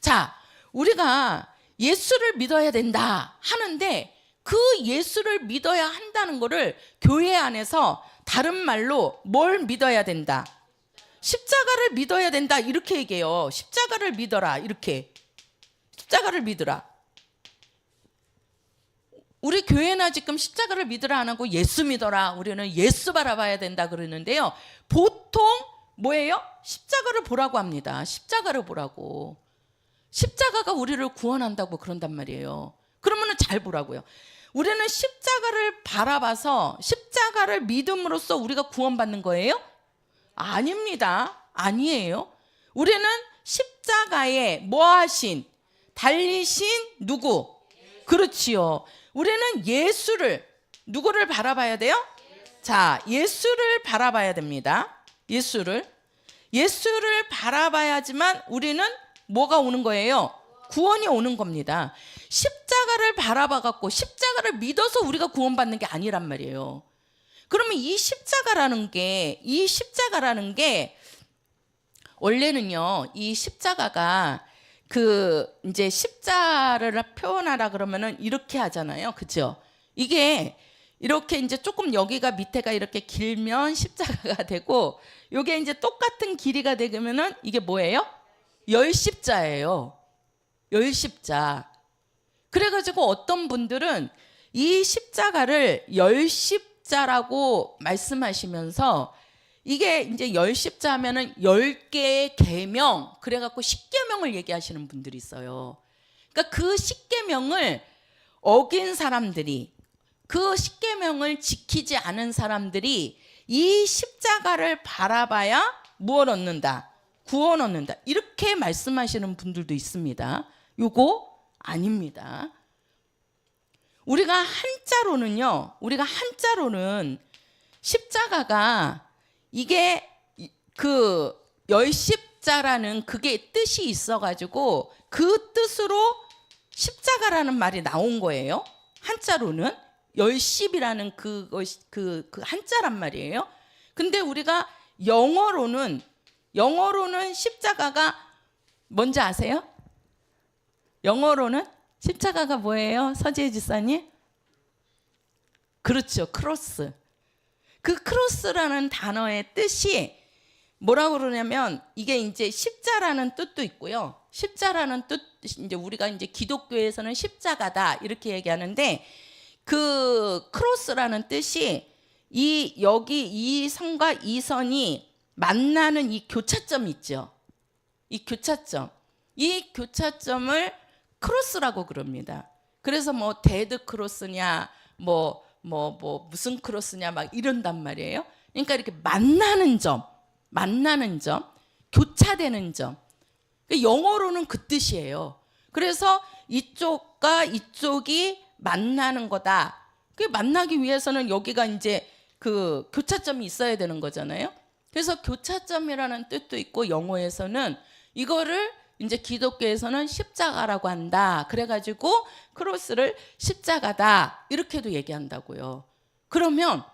자, 우리가 예수를 믿어야 된다 하는데 그 예수를 믿어야 한다는 거를 교회 안에서 다른 말로 뭘 믿어야 된다? 십자가를 믿어야 된다, 이렇게 얘기해요. 십자가를 믿어라, 이렇게. 십자가를 믿으라. 우리 교회나 지금 십자가를 믿으라 안 하고 예수 믿어라, 우리는 예수 바라봐야 된다 그러는데요. 보통 뭐예요? 십자가를 보라고 합니다. 십자가를 보라고. 십자가가 우리를 구원한다고 그런단 말이에요. 그러면 잘 보라고요. 우리는 십자가를 바라봐서 십자가를 믿음으로써 우리가 구원받는 거예요? 아닙니다. 아니에요. 우리는 십자가에 뭐 하신? 달리신 누구? 그렇지요. 우리는 예수를, 누구를 바라봐야 돼요? 자, 예수를 바라봐야 됩니다. 예수를 바라봐야지만 우리는 뭐가 오는 거예요? 구원이 오는 겁니다. 십자가를 바라봐 갖고 십자가를 믿어서 우리가 구원받는 게 아니란 말이에요. 그러면 이 십자가라는 게 원래는요, 이 십자가가 이제 십자를 표현하라 그러면은 이렇게 하잖아요. 그죠? 이게 이렇게 이제 조금 여기가 밑에가 이렇게 길면 십자가가 되고, 요게 이제 똑같은 길이가 되면은 이게 뭐예요? 열십자예요. 열십자. 그래가지고 어떤 분들은 이 십자가를 열십자라고 말씀하시면서, 이게 이제 열십자 하면은 10개의 계명, 그래갖고 십계명을 얘기하시는 분들이 있어요. 그러니까 그 십계명을 어긴 사람들이, 그 십계명을 지키지 않은 사람들이 이 십자가를 바라봐야 무엇을 얻는다? 구원 얻는다. 이렇게 말씀하시는 분들도 있습니다. 요거 아닙니다. 우리가 한자로는 십자가가 이게 그 열십자라는 그게 뜻이 있어가지고 그 뜻으로 십자가라는 말이 나온 거예요. 한자로는 열십이라는 그 한자란 말이에요. 근데 우리가 영어로는 십자가가 뭔지 아세요? 영어로는 십자가가 뭐예요? 서지혜 지사님? 그렇죠. 크로스. 그 크로스라는 단어의 뜻이 뭐라고 그러냐면, 이게 이제 십자라는 뜻도 있고요. 십자라는 뜻, 이제 우리가 이제 기독교에서는 십자가다 이렇게 얘기하는데, 그 크로스라는 뜻이 여기 이 선과 이 선이 만나는 이 교차점 있죠. 이 교차점을 크로스라고 그럽니다. 그래서 뭐 데드 크로스냐, 무슨 크로스냐 막 이런단 말이에요. 그러니까 이렇게 만나는 점, 교차되는 점. 영어로는 그 뜻이에요. 그래서 이쪽과 이쪽이 만나는 거다. 그 만나기 위해서는 여기가 이제 그 교차점이 있어야 되는 거잖아요. 그래서 교차점이라는 뜻도 있고, 영어에서는 이거를 이제 기독교에서는 십자가라고 한다. 그래가지고 크로스를 십자가다 이렇게도 얘기한다고요. 그러면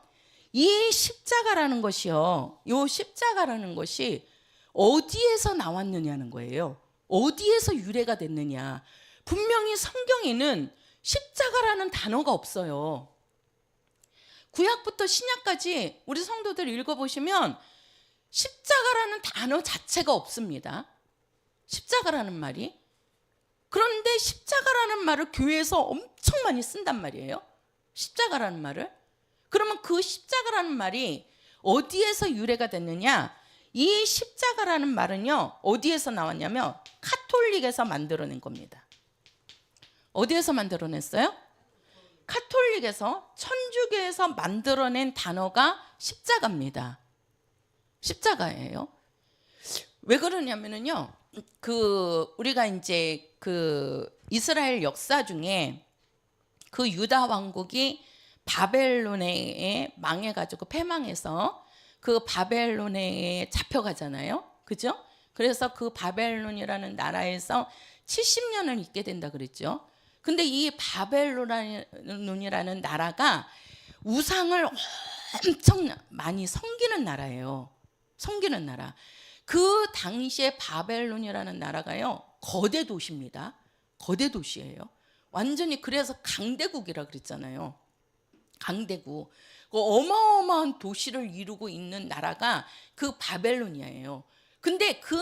이 십자가라는 것이요, 요 십자가라는 것이 어디에서 나왔느냐는 거예요. 어디에서 유래가 됐느냐. 분명히 성경에는 십자가라는 단어가 없어요. 구약부터 신약까지 우리 성도들 읽어보시면 십자가라는 단어 자체가 없습니다. 십자가라는 말이. 그런데 십자가라는 말을 교회에서 엄청 많이 쓴단 말이에요. 십자가라는 말을. 그러면 그 십자가라는 말이 어디에서 유래가 됐느냐? 이 십자가라는 말은요, 어디에서 나왔냐면 카톨릭에서 만들어낸 겁니다. 어디에서 만들어냈어요? 카톨릭에서, 천주교에서 만들어낸 단어가 십자가입니다. 십자가예요. 왜 그러냐면요, 우리가 이제 이스라엘 역사 중에 그 유다 왕국이 바벨론에 망해가지고 패망해서 그 바벨론에 잡혀가잖아요. 그죠? 그래서 그 바벨론이라는 나라에서 70년을 있게 된다 그랬죠. 근데 이 바벨론이라는 나라가 우상을 엄청 많이 섬기는 나라예요. 섬기는 나라. 그 당시에 바벨론이라는 나라가요, 거대 도시입니다. 거대 도시예요. 완전히, 그래서 강대국이라 그랬잖아요. 강대국. 그 어마어마한 도시를 이루고 있는 나라가 그 바벨로니아예요. 근데 그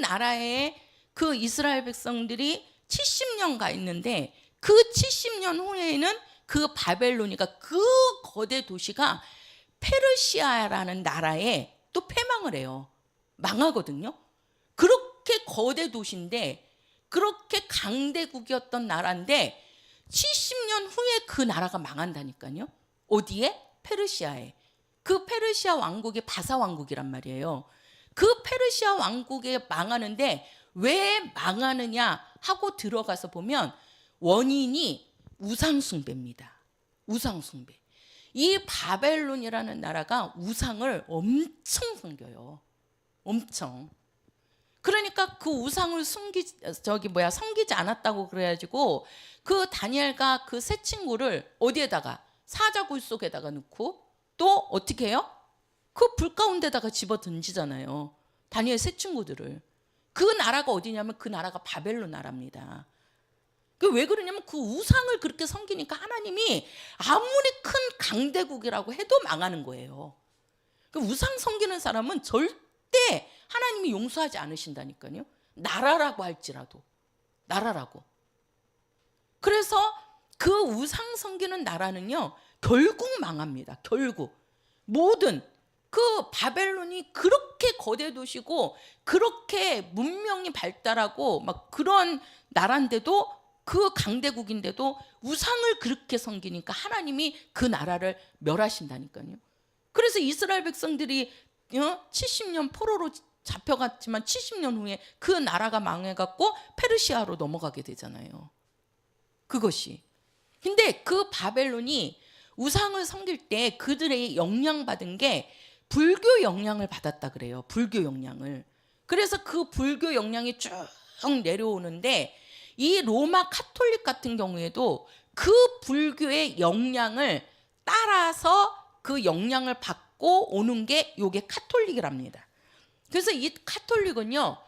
나라에 그 이스라엘 백성들이 70년 가 있는데, 그 70년 후에는 그 바벨로니가, 그 거대 도시가 페르시아라는 나라에 또 패망을 해요. 망하거든요. 그렇게 거대 도시인데, 그렇게 강대국이었던 나라인데 70년 후에 그 나라가 망한다니까요. 어디에? 페르시아에. 그 페르시아 왕국이 바사 왕국이란 말이에요. 그 페르시아 왕국에 망하는데 왜 망하느냐 하고 들어가서 보면 원인이 우상숭배입니다. 우상숭배. 이 바벨론이라는 나라가 우상을 엄청 섬겨요. 엄청. 그러니까 그 우상을 섬기지 않았다고 그래가지고 그 다니엘과 그 세 친구를 어디에다가, 사자굴 속에다가 넣고, 또 어떻게 해요? 그 불 가운데다가 집어 던지잖아요. 다니엘 세 친구들을. 그 나라가 어디냐면 그 나라가 바벨론 나라입니다. 왜 그러냐면 그 우상을 그렇게 섬기니까 하나님이 아무리 큰 강대국이라고 해도 망하는 거예요. 그 우상 섬기는 사람은 절대 하나님이 용서하지 않으신다니까요. 나라라고 할지라도. 나라라고. 그래서 그 우상 섬기는 나라는요, 결국 망합니다. 결국. 모든 그 바벨론이 그렇게 거대 도시고 그렇게 문명이 발달하고 막 그런 나라인데도, 그 강대국인데도 우상을 그렇게 섬기니까 하나님이 그 나라를 멸하신다니까요. 그래서 이스라엘 백성들이 70년 포로로 잡혀갔지만 70년 후에 그 나라가 망해갖고 페르시아로 넘어가게 되잖아요. 그것이. 근데 그 바벨론이 우상을 섬길 때 그들의 영향받은 게 불교 영향을 받았다 그래요. 불교 영향을. 그래서 그 불교 영향이 쭉 내려오는데, 이 로마 카톨릭 같은 경우에도 그 불교의 영향을 따라서 그 영향을 받고 오는 게 요게 카톨릭이랍니다. 그래서 이 카톨릭은요,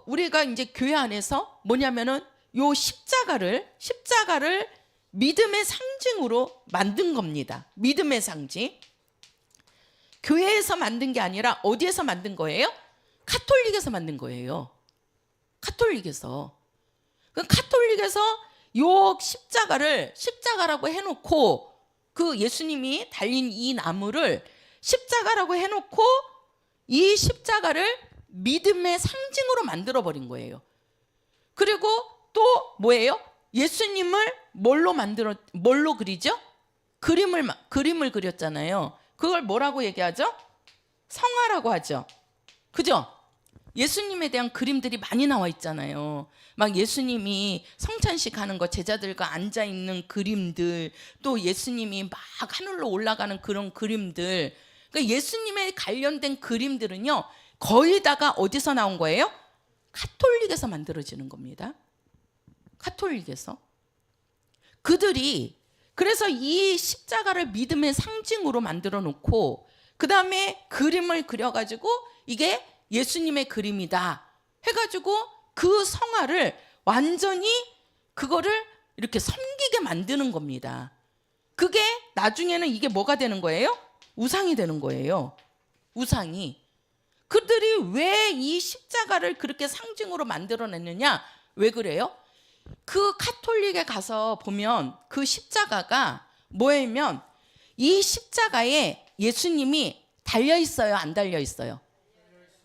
우리가 이제 교회 안에서 뭐냐면은 요 십자가를 믿음의 상징으로 만든 겁니다. 믿음의 상징. 교회에서 만든 게 아니라 어디에서 만든 거예요? 카톨릭에서 만든 거예요. 카톨릭에서. 카톨릭에서 요 십자가라고 해놓고, 그 예수님이 달린 이 나무를 십자가라고 해놓고 이 십자가를 믿음의 상징으로 만들어버린 거예요. 그리고 또 뭐예요? 예수님을 뭘로 그리죠? 그림을 그렸잖아요. 그걸 뭐라고 얘기하죠? 성화라고 하죠. 그죠? 예수님에 대한 그림들이 많이 나와 있잖아요. 막 예수님이 성찬식 하는 거, 제자들과 앉아 있는 그림들, 또 예수님이 막 하늘로 올라가는 그런 그림들. 그러니까 예수님에 관련된 그림들은요, 거의 다가 어디서 나온 거예요? 카톨릭에서 만들어지는 겁니다. 카톨릭에서. 그들이 그래서 이 십자가를 믿음의 상징으로 만들어 놓고 그 다음에 그림을 그려가지고 이게 예수님의 그림이다 해가지고 그 성화를 완전히 그거를 이렇게 섬기게 만드는 겁니다. 그게 나중에는 이게 뭐가 되는 거예요? 우상이 되는 거예요. 우상이. 그들이 왜 이 십자가를 그렇게 상징으로 만들어냈느냐? 왜 그래요? 그 카톨릭에 가서 보면 그 십자가가 뭐냐면 이 십자가에 예수님이 달려 있어요, 안 달려 있어요?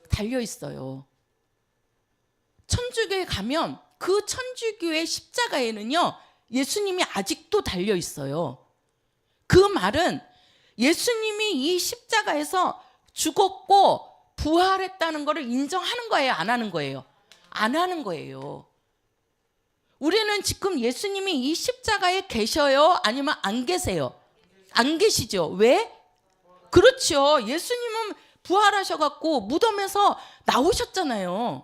달려 있어요. 천주교에 가면 그 천주교의 십자가에는요 예수님이 아직도 달려 있어요. 그 말은 예수님이 이 십자가에서 죽었고 부활했다는 것을 인정하는 거예요, 안 하는 거예요? 안 하는 거예요. 우리는 지금 예수님이 이 십자가에 계셔요? 아니면 안 계세요? 안 계시죠. 왜? 그렇죠. 예수님은 부활하셔갖고 무덤에서 나오셨잖아요.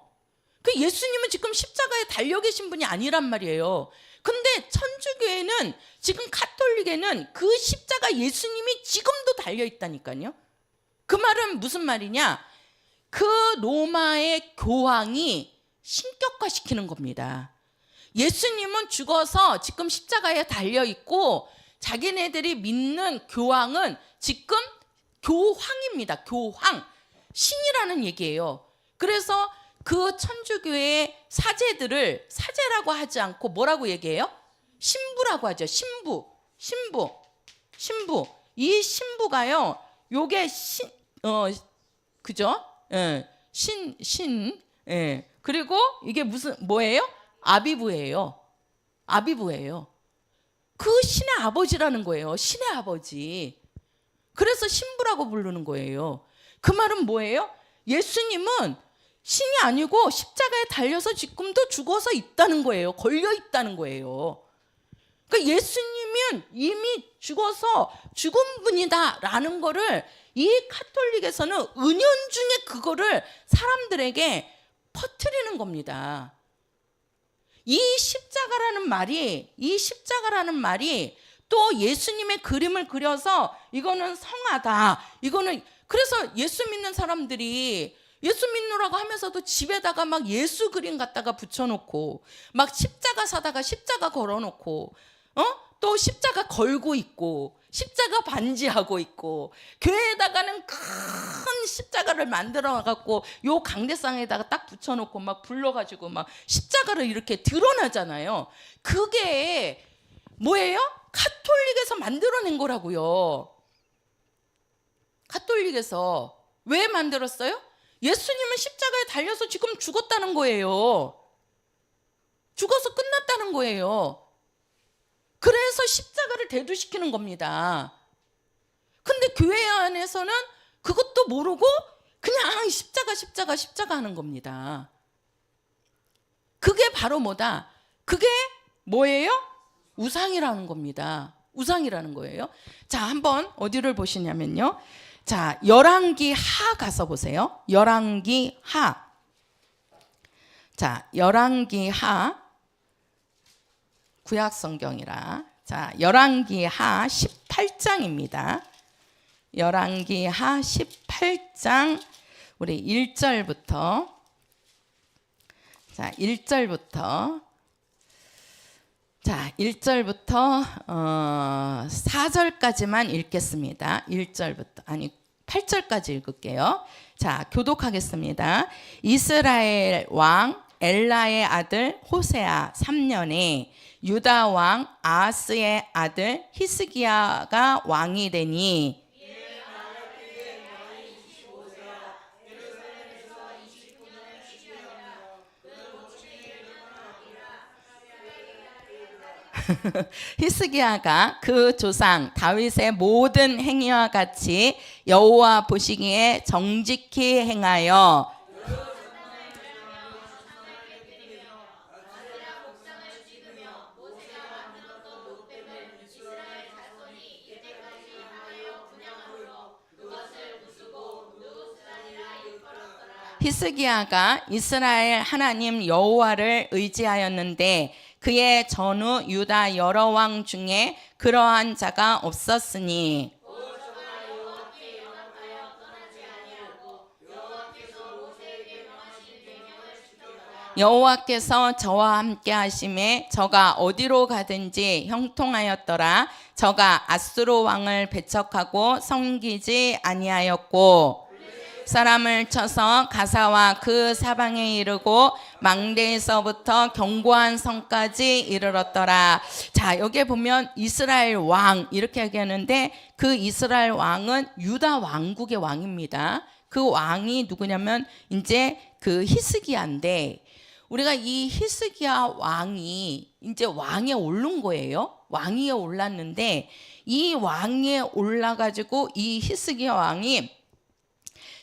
그 예수님은 지금 십자가에 달려 계신 분이 아니란 말이에요. 근데 천주교에는, 지금 카톨릭에는 그 십자가 예수님이 지금도 달려 있다니까요. 그 말은 무슨 말이냐? 그 로마의 교황이 신격화시키는 겁니다. 예수님은 죽어서 지금 십자가에 달려 있고 자기네들이 믿는 교황은 지금 교황입니다. 교황. 신이라는 얘기예요. 그래서 그 천주교의 사제들을 사제라고 하지 않고 뭐라고 얘기해요? 신부라고 하죠. 신부. 이 신부가요. 요게 그죠? 예. 예. 그리고 이게 무슨 뭐예요? 아비부예요. 그 신의 아버지라는 거예요. 신의 아버지. 그래서 신부라고 부르는 거예요. 그 말은 뭐예요? 예수님은 신이 아니고 십자가에 달려서 지금도 죽어서 있다는 거예요. 걸려 있다는 거예요. 그러니까 예수님은 이미 죽어서 죽은 분이다라는 거를 이 카톨릭에서는 은연중에 그거를 사람들에게 퍼뜨리는 겁니다. 이 십자가라는 말이 또 예수님의 그림을 그려서 이거는 성하다. 이거는 그래서 예수 믿는 사람들이 예수 믿노라고 하면서도 집에다가 막 예수 그림 갖다가 붙여놓고 막 십자가 사다가 십자가 걸어놓고 또 십자가 걸고 있고 십자가 반지하고 있고 교회에다가는 큰 십자가를 만들어 갖고 요 강대상에다가 딱 붙여놓고 막 불러가지고 막 십자가를 이렇게 드러나잖아요. 그게 뭐예요? 카톨릭에서 만들어낸 거라고요. 카톨릭에서 왜 만들었어요? 예수님은 십자가에 달려서 지금 죽었다는 거예요. 죽어서 끝났다는 거예요. 그래서 십자가를 대두시키는 겁니다. 근데 교회 안에서는 그것도 모르고 그냥 십자가 하는 겁니다. 그게 바로 뭐다? 그게 뭐예요? 우상이라는 겁니다. 우상이라는 거예요. 자, 한번 어디를 보시냐면요. 자, 열왕기 하 가서 보세요. 열왕기 하. 자, 열왕기 하. 구약 성경이라. 자, 열왕기 하 18장입니다. 열왕기 하 18장 우리 1절부터 자, 1절부터 4절까지만 읽겠습니다. 1절부터 아니 8절까지 읽을게요. 자, 교독하겠습니다. 이스라엘 왕 엘라의 아들 호세아 3년에 유다 왕 아하스의 아들 히스기야가 왕이 되니 히스기야가 그 조상 다윗의 모든 행위와 같이 여호와 보시기에 정직히 행하여 히스기야가 이스라엘 하나님 여호와를 의지하였는데 그의 전후 유다 여러 왕 중에 그러한 자가 없었으니 여호와께서 저와 함께 하심에 저가 어디로 가든지 형통하였더라. 저가 앗수르 왕을 배척하고 섬기지 아니하였고 사람을 쳐서 가사와 그 사방에 이르고 망대에서부터 견고한 성까지 이르렀더라. 자, 여기에 보면 이스라엘 왕 이렇게 얘기하는데 그 이스라엘 왕은 유다 왕국의 왕입니다. 그 왕이 누구냐면 이제 그 히스기야인데 우리가 이 히스기야 왕이 이제 왕에 오른 거예요. 왕위에 올랐는데 이 왕위에 올라가지고 이 히스기야 왕이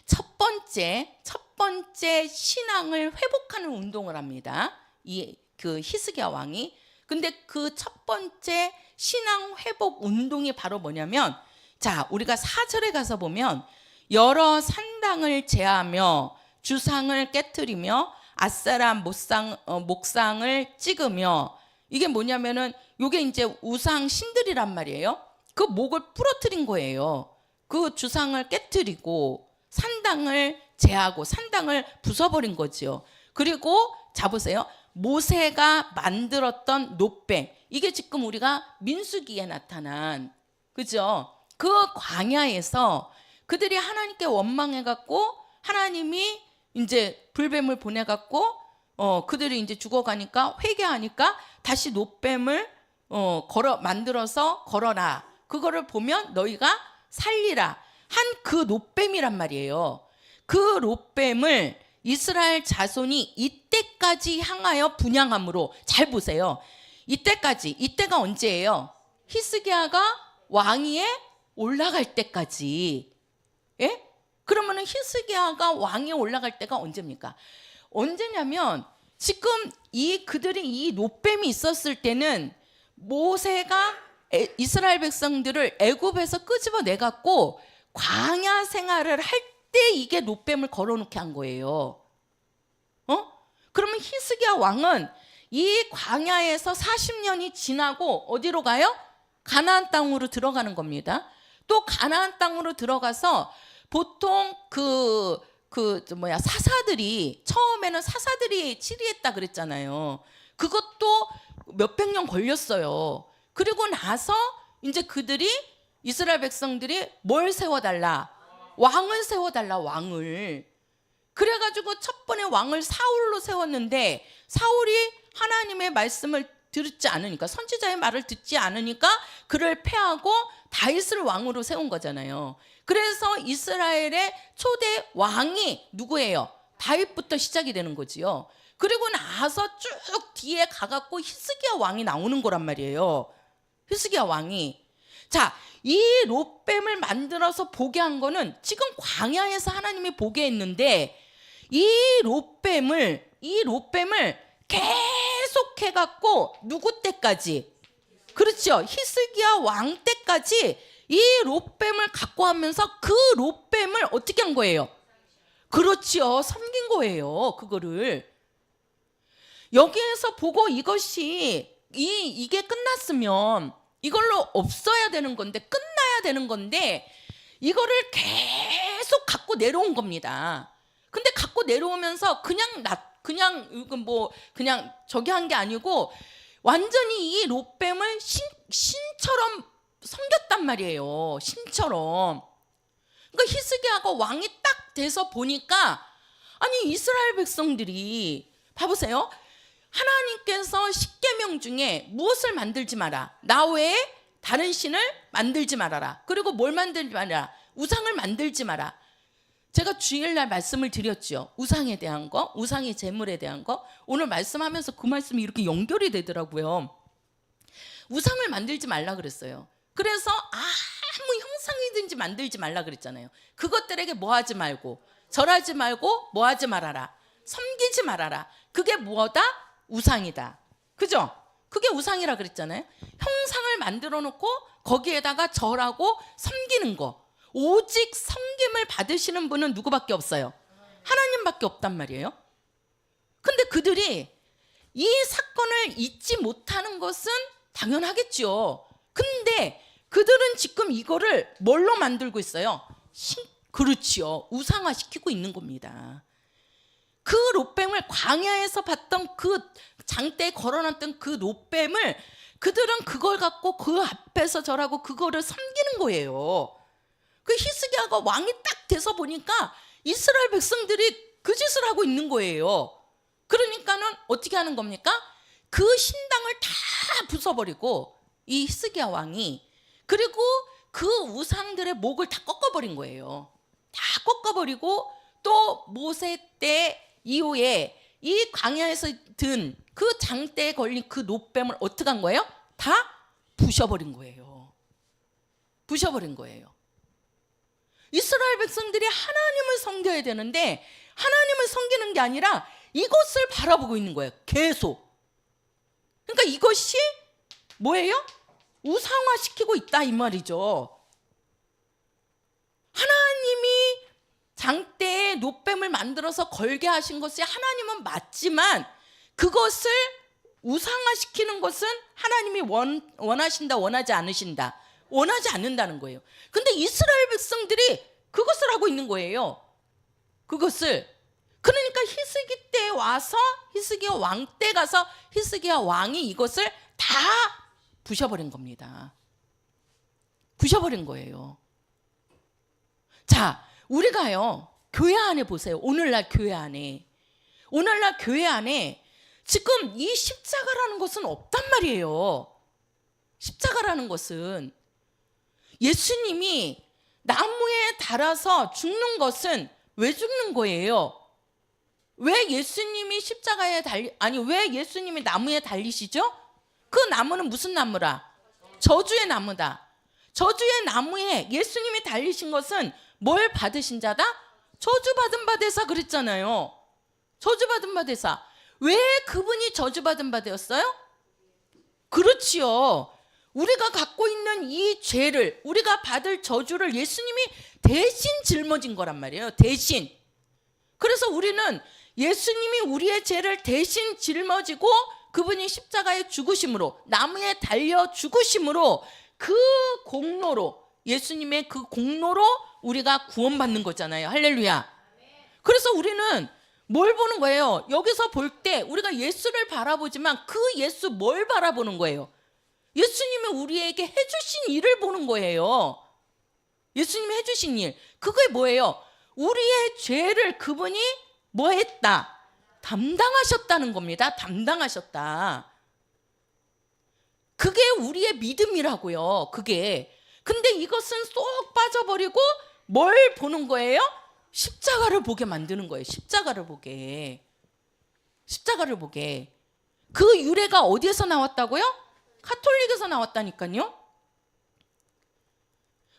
첫 번째 신앙을 회복하는 운동을 합니다. 이 그 히스기야 왕이. 근데 그 첫 번째 신앙 회복 운동이 바로 뭐냐면 자, 우리가 4절에 가서 보면 여러 산당을 제하며 주상을 깨트리며 아세라 목상을 찍으며 이게 뭐냐면은 요게 이제 우상 신들이란 말이에요. 그 목을 부러뜨린 거예요. 그 주상을 깨트리고 산당을 제하고 산당을 부숴버린 거지요. 그리고 자 보세요. 모세가 만들었던 놋뱀 이게 지금 우리가 민수기에 나타난 그죠? 그 광야에서 그들이 하나님께 원망해갖고 하나님이 이제 불뱀을 보내갖고 그들이 이제 죽어가니까 회개하니까 다시 놋뱀을 만들어서 걸어라. 그거를 보면 너희가 살리라 한 그 놋뱀이란 말이에요. 그 놋뱀을 이스라엘 자손이 이때까지 향하여 분향함으로 잘 보세요. 이때가 언제예요? 히스기야가 왕위에 올라갈 때까지. 예? 그러면은 히스기야가 왕위에 올라갈 때가 언제입니까? 언제냐면 지금 그들이 이 놋뱀이 있었을 때는 모세가 이스라엘 백성들을 애굽에서 끄집어 내갖고 광야 생활을 할 때 이게 놋뱀을 걸어놓게 한 거예요. 그러면 히스기야 왕은 이 광야에서 40년이 지나고 어디로 가요? 가나안 땅으로 들어가는 겁니다. 또 가나안 땅으로 들어가서 보통 사사들이 처음에는 사사들이 치리했다 그랬잖아요. 그것도 몇백 년 걸렸어요. 그리고 나서 이제 그들이 이스라엘 백성들이 뭘 세워달라? 왕을 세워달라. 왕을. 그래가지고 첫 번에 왕을 사울로 세웠는데 사울이 하나님의 말씀을 듣지 않으니까 선지자의 말을 듣지 않으니까 그를 패하고 다윗을 왕으로 세운 거잖아요. 그래서 이스라엘의 초대 왕이 누구예요? 다윗부터 시작이 되는 거지요. 그리고 나서 쭉 뒤에 가갖고 히스기야 왕이 나오는 거란 말이에요. 히스기야 왕이. 자, 이 롯뱀을 만들어서 보게 한 거는 지금 광야에서 하나님이 보게 했는데 이 롯뱀을 계속 해갖고 누구 때까지? 그렇죠. 히스기야 왕 때까지 이 롯뱀을 갖고 하면서 그 롯뱀을 어떻게 한 거예요? 그렇죠. 섬긴 거예요. 그거를. 여기에서 보고 이게 끝났으면 이걸로 없어야 되는 건데 끝나야 되는 건데 이거를 계속 갖고 내려온 겁니다. 근데 갖고 내려오면서 그냥 저기 한 게 아니고 완전히 이 롯뱀을 신처럼 섬겼단 말이에요. 신처럼. 그러니까 히스기야가 왕이 딱 돼서 보니까 아니 이스라엘 백성들이 봐보세요. 하나님께서 십계명 중에 무엇을 만들지 마라. 나 외에 다른 신을 만들지 말아라. 그리고 뭘 만들지 마라. 우상을 만들지 마라. 제가 주일날 말씀을 드렸죠. 우상에 대한 거, 우상의 제물에 대한 거. 오늘 말씀하면서 그 말씀이 이렇게 연결이 되더라고요. 우상을 만들지 말라 그랬어요. 그래서 아무 형상이든지 만들지 말라 그랬잖아요. 그것들에게 뭐하지 말고 절하지 말고 뭐하지 말아라. 섬기지 말아라. 그게 뭐다? 우상이다. 그죠? 그게 우상이라 그랬잖아요. 형상을 만들어 놓고 거기에다가 절하고 섬기는 거. 오직 섬김을 받으시는 분은 누구밖에 없어요? 하나님밖에 없단 말이에요. 근데 그들이 이 사건을 잊지 못하는 것은 당연하겠죠. 근데 그들은 지금 이거를 뭘로 만들고 있어요? 그렇지요. 우상화시키고 있는 겁니다. 그 롯뱀을 광야에서 봤던 그 장대에 걸어놨던 그 롯뱀을 그들은 그걸 갖고 그 앞에서 절하고 그거를 섬기는 거예요. 그 히스기야가 왕이 딱 돼서 보니까 이스라엘 백성들이 그 짓을 하고 있는 거예요. 그러니까는 어떻게 하는 겁니까? 그 신당을 다 부숴버리고 이 히스기야 왕이, 그리고 그 우상들의 목을 다 꺾어버린 거예요. 다 꺾어버리고 또 모세 때 이후에 이 광야에서 든 그 장대에 걸린 그 놋뱀을 어떻게 한 거예요? 다 부셔버린 거예요. 부셔버린 거예요. 이스라엘 백성들이 하나님을 섬겨야 되는데 하나님을 섬기는 게 아니라 이것을 바라보고 있는 거예요. 계속. 그러니까 이것이 뭐예요? 우상화시키고 있다 이 말이죠. 하나님이 장대에 놋뱀을 만들어서 걸게 하신 것이 하나님은 맞지만 그것을 우상화시키는 것은 하나님이 원하신다, 원하지 않으신다, 원하지 않는다는 거예요. 근데 이스라엘 백성들이 그것을 하고 있는 거예요. 그것을. 그러니까 히스기 때 와서 히스기야 왕 때 가서 히스기야 왕이 이것을 다 부셔버린 겁니다. 부셔버린 거예요. 자, 우리가요 교회 안에 보세요. 오늘날 교회 안에 지금 이 십자가라는 것은 없단 말이에요. 십자가라는 것은 예수님이 나무에 달아서 죽는 것은 왜 죽는 거예요? 왜 예수님이 왜 예수님이 나무에 달리시죠? 그 나무는 무슨 나무라? 저주의 나무다. 저주의 나무에 예수님이 달리신 것은 뭘 받으신 자다? 저주받은 바 되사 그랬잖아요. 저주받은 바 되사. 왜 그분이 저주받은 바 되었어요? 그렇지요. 우리가 갖고 있는 이 죄를, 우리가 받을 저주를 예수님이 대신 짊어진 거란 말이에요. 대신. 그래서 우리는 예수님이 우리의 죄를 대신 짊어지고 그분이 십자가에 죽으심으로, 나무에 달려 죽으심으로, 그 공로로, 예수님의 그 공로로 우리가 구원받는 거잖아요. 할렐루야. 그래서 우리는 뭘 보는 거예요? 여기서 볼 때 우리가 예수를 바라보지만 그 예수 뭘 바라보는 거예요? 예수님이 우리에게 해주신 일을 보는 거예요. 예수님이 해주신 일. 그게 뭐예요? 우리의 죄를 그분이 뭐 했다? 담당하셨다는 겁니다. 담당하셨다. 그게 우리의 믿음이라고요. 그게. 근데 이것은 쏙 빠져버리고 뭘 보는 거예요? 십자가를 보게 만드는 거예요. 십자가를 보게. 십자가를 보게. 그 유래가 어디에서 나왔다고요? 가톨릭에서 나왔다니까요.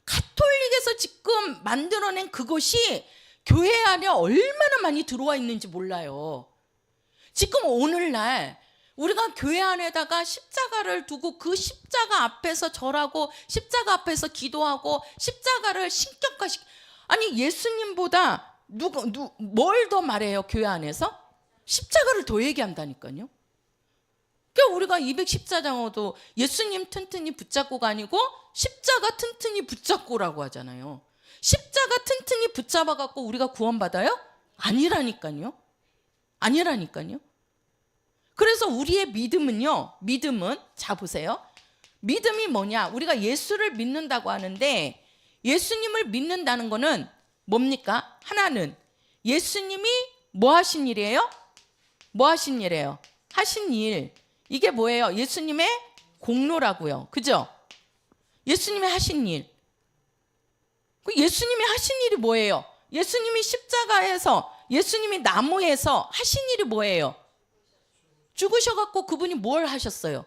가톨릭에서 지금 만들어낸 그것이 교회 안에 얼마나 많이 들어와 있는지 몰라요. 지금 오늘날 우리가 교회 안에다가 십자가를 두고 그 십자가 앞에서 절하고 십자가 앞에서 기도하고 십자가를 신격화시키, 아니 예수님보다 뭘 더 말해요? 교회 안에서? 십자가를 더 얘기한다니까요. 그러니까 우리가 214장어도 예수님 튼튼히 붙잡고가 아니고 십자가 튼튼히 붙잡고라고 하잖아요. 십자가 튼튼히 붙잡아갖고 우리가 구원받아요? 아니라니까요. 아니라니까요. 그래서 우리의 믿음은 자 보세요. 믿음이 뭐냐? 우리가 예수를 믿는다고 하는데 예수님을 믿는다는 거는 뭡니까? 하나는 예수님이 뭐 하신 일이에요? 뭐 하신 일이에요? 하신 일. 이게 뭐예요? 예수님의 공로라고요. 그죠? 예수님이 하신 일. 예수님이 하신 일이 뭐예요? 예수님이 십자가에서, 예수님이 나무에서 하신 일이 뭐예요? 죽으셔갖고 그분이 뭘 하셨어요?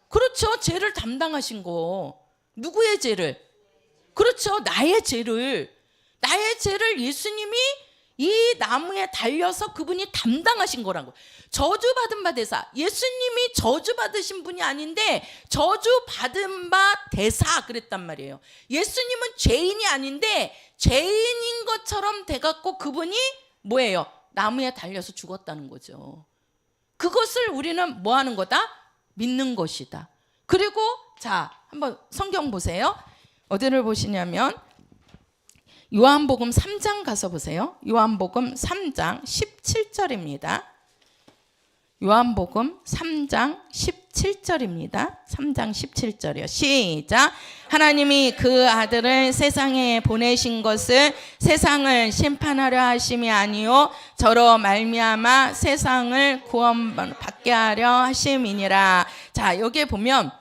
그렇죠. 죄를 담당하신 거. 누구의 죄를? 그렇죠. 나의 죄를 예수님이 이 나무에 달려서 그분이 담당하신 거라고. 저주받은 바 대사. 예수님이 저주받으신 분이 아닌데 저주받은 바 대사 그랬단 말이에요. 예수님은 죄인이 아닌데 죄인인 것처럼 돼갖고 그분이 뭐예요? 나무에 달려서 죽었다는 거죠. 그것을 우리는 뭐 하는 거다? 믿는 것이다. 그리고 자, 한번 성경 보세요. 어디를 보시냐면 요한복음 3장 가서 보세요. 요한복음 3장 17절입니다. 요한복음 3장 17절입니다. 3장 17절이요. 시작. 하나님이 그 아들을 세상에 보내신 것을 세상을 심판하려 하심이 아니요 저로 말미암아 세상을 구원받게 하려 하심이니라. 자, 여기에 보면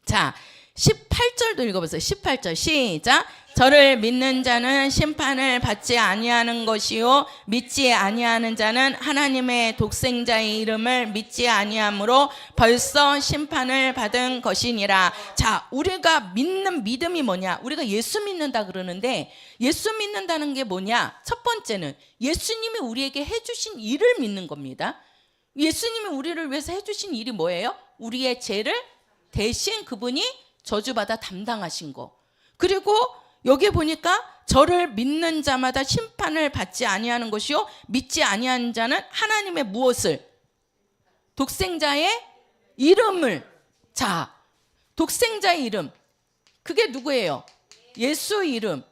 자 18절도 읽어보세요. 18절 시작. 저를 믿는 자는 심판을 받지 아니하는 것이요 믿지 아니하는 자는 하나님의 독생자의 이름을 믿지 아니함으로 벌써 심판을 받은 것이니라. 자, 우리가 믿는 믿음이 뭐냐? 우리가 예수 믿는다 그러는데 예수 믿는다는 게 뭐냐? 첫 번째는 예수님이 우리에게 해주신 일을 믿는 겁니다. 예수님이 우리를 위해서 해주신 일이 뭐예요? 우리의 죄를 대신 그분이 저주받아 담당하신 거. 그리고 여기 보니까 저를 믿는 자마다 심판을 받지 아니하는 것이요 믿지 아니하는 자는 하나님의 무엇을? 독생자의 이름을. 자, 독생자의 이름. 그게 누구예요? 예수 이름.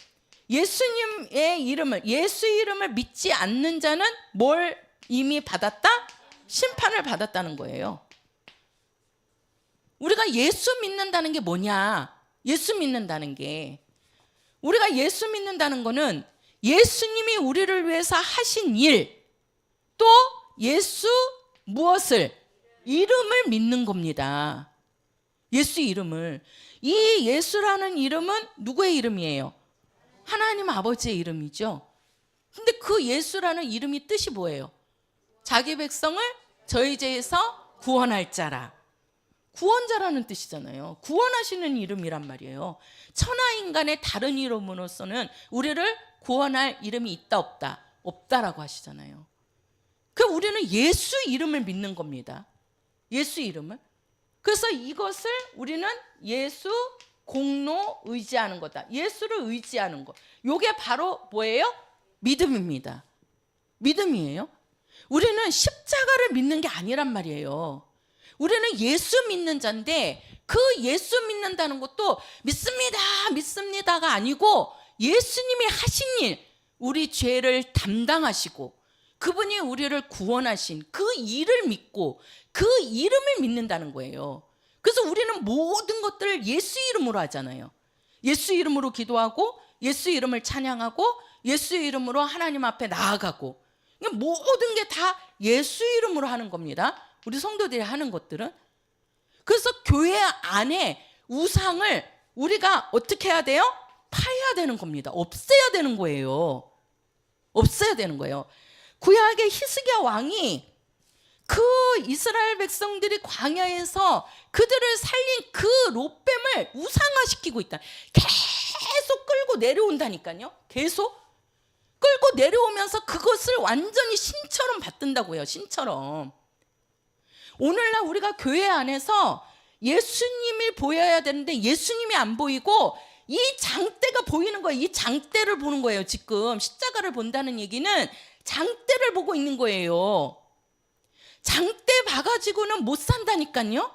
예수님의 이름을, 예수 이름을 믿지 않는 자는 뭘 이미 받았다? 심판을 받았다는 거예요. 우리가 예수 믿는다는 게 뭐냐? 예수 믿는다는 게 우리가 예수 믿는다는 거는 예수님이 우리를 위해서 하신 일, 또 예수 무엇을? 이름을 믿는 겁니다. 예수 이름을. 이 예수라는 이름은 누구의 이름이에요? 하나님 아버지의 이름이죠. 근데 그 예수라는 이름이 뜻이 뭐예요? 자기 백성을 저희 죄에서 구원할 자라. 구원자라는 뜻이잖아요. 구원하시는 이름이란 말이에요. 천하인간의 다른 이름으로서는 우리를 구원할 이름이 있다 없다? 없다라고 하시잖아요. 그럼 우리는 예수 이름을 믿는 겁니다. 예수 이름을. 그래서 이것을 우리는 예수 공로 의지하는 거다. 예수를 의지하는 것. 이게 바로 뭐예요? 믿음입니다. 믿음이에요. 우리는 십자가를 믿는 게 아니란 말이에요. 우리는 예수 믿는 자인데 그 예수 믿는다는 것도 믿습니다가 아니고 예수님이 하신 일, 우리 죄를 담당하시고 그분이 우리를 구원하신 그 일을 믿고 그 이름을 믿는다는 거예요. 그래서 우리는 모든 것들을 예수 이름으로 하잖아요. 예수 이름으로 기도하고 예수 이름을 찬양하고 예수 이름으로 하나님 앞에 나아가고 모든 게 다 예수 이름으로 하는 겁니다. 우리 성도들이 하는 것들은. 그래서 교회 안에 우상을 우리가 어떻게 해야 돼요? 파야 되는 겁니다. 없애야 되는 거예요. 없애야 되는 거예요. 구약의 히스기야 왕이 그 이스라엘 백성들이 광야에서 그들을 살린 그 롯뱀을 우상화시키고 있다. 계속 끌고 내려온다니까요. 계속 끌고 내려오면서 그것을 완전히 신처럼 받든다고요. 신처럼. 오늘날 우리가 교회 안에서 예수님이 보여야 되는데 예수님이 안 보이고 이 장대가 보이는 거예요. 이 장대를 보는 거예요. 지금 십자가를 본다는 얘기는 장대를 보고 있는 거예요. 장대 봐가지고는 못 산다니까요.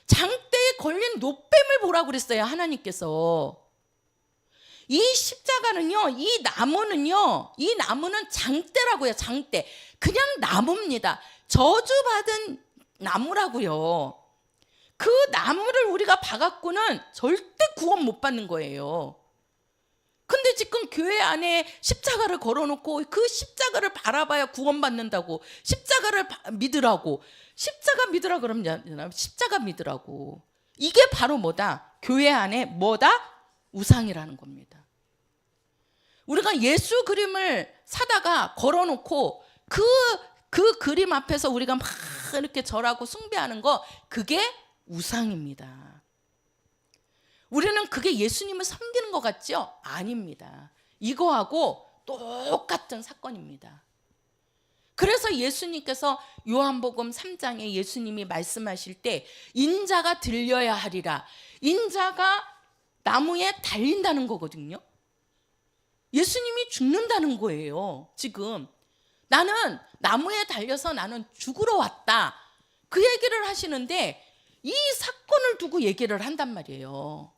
장대에 걸린 놋뱀을 보라고 그랬어요. 하나님께서. 이 십자가는요, 이 나무는 장대라고요. 장대. 그냥 나무입니다. 저주받은 나무라고요. 그 나무를 우리가 봐갖고는 절대 구원 못 받는 거예요. 근데 지금 교회 안에 십자가를 걸어놓고 그 십자가를 바라봐야 구원받는다고, 십자가를 믿으라고, 십자가 믿으라 그러면 십자가 믿으라고. 이게 바로 뭐다? 교회 안에 뭐다? 우상이라는 겁니다. 우리가 예수 그림을 사다가 걸어놓고 그 그림 앞에서 우리가 막 이렇게 절하고 숭배하는 거, 그게 우상입니다. 우리는 그게 예수님을 섬기는 것 같죠? 아닙니다. 이거하고 똑같은 사건입니다. 그래서 예수님께서 요한복음 3장에 예수님이 말씀하실 때 인자가 들려야 하리라. 인자가 나무에 달린다는 거거든요. 예수님이 죽는다는 거예요. 지금 나는 나무에 달려서 나는 죽으러 왔다. 그 얘기를 하시는데 이 사건을 두고 얘기를 한단 말이에요.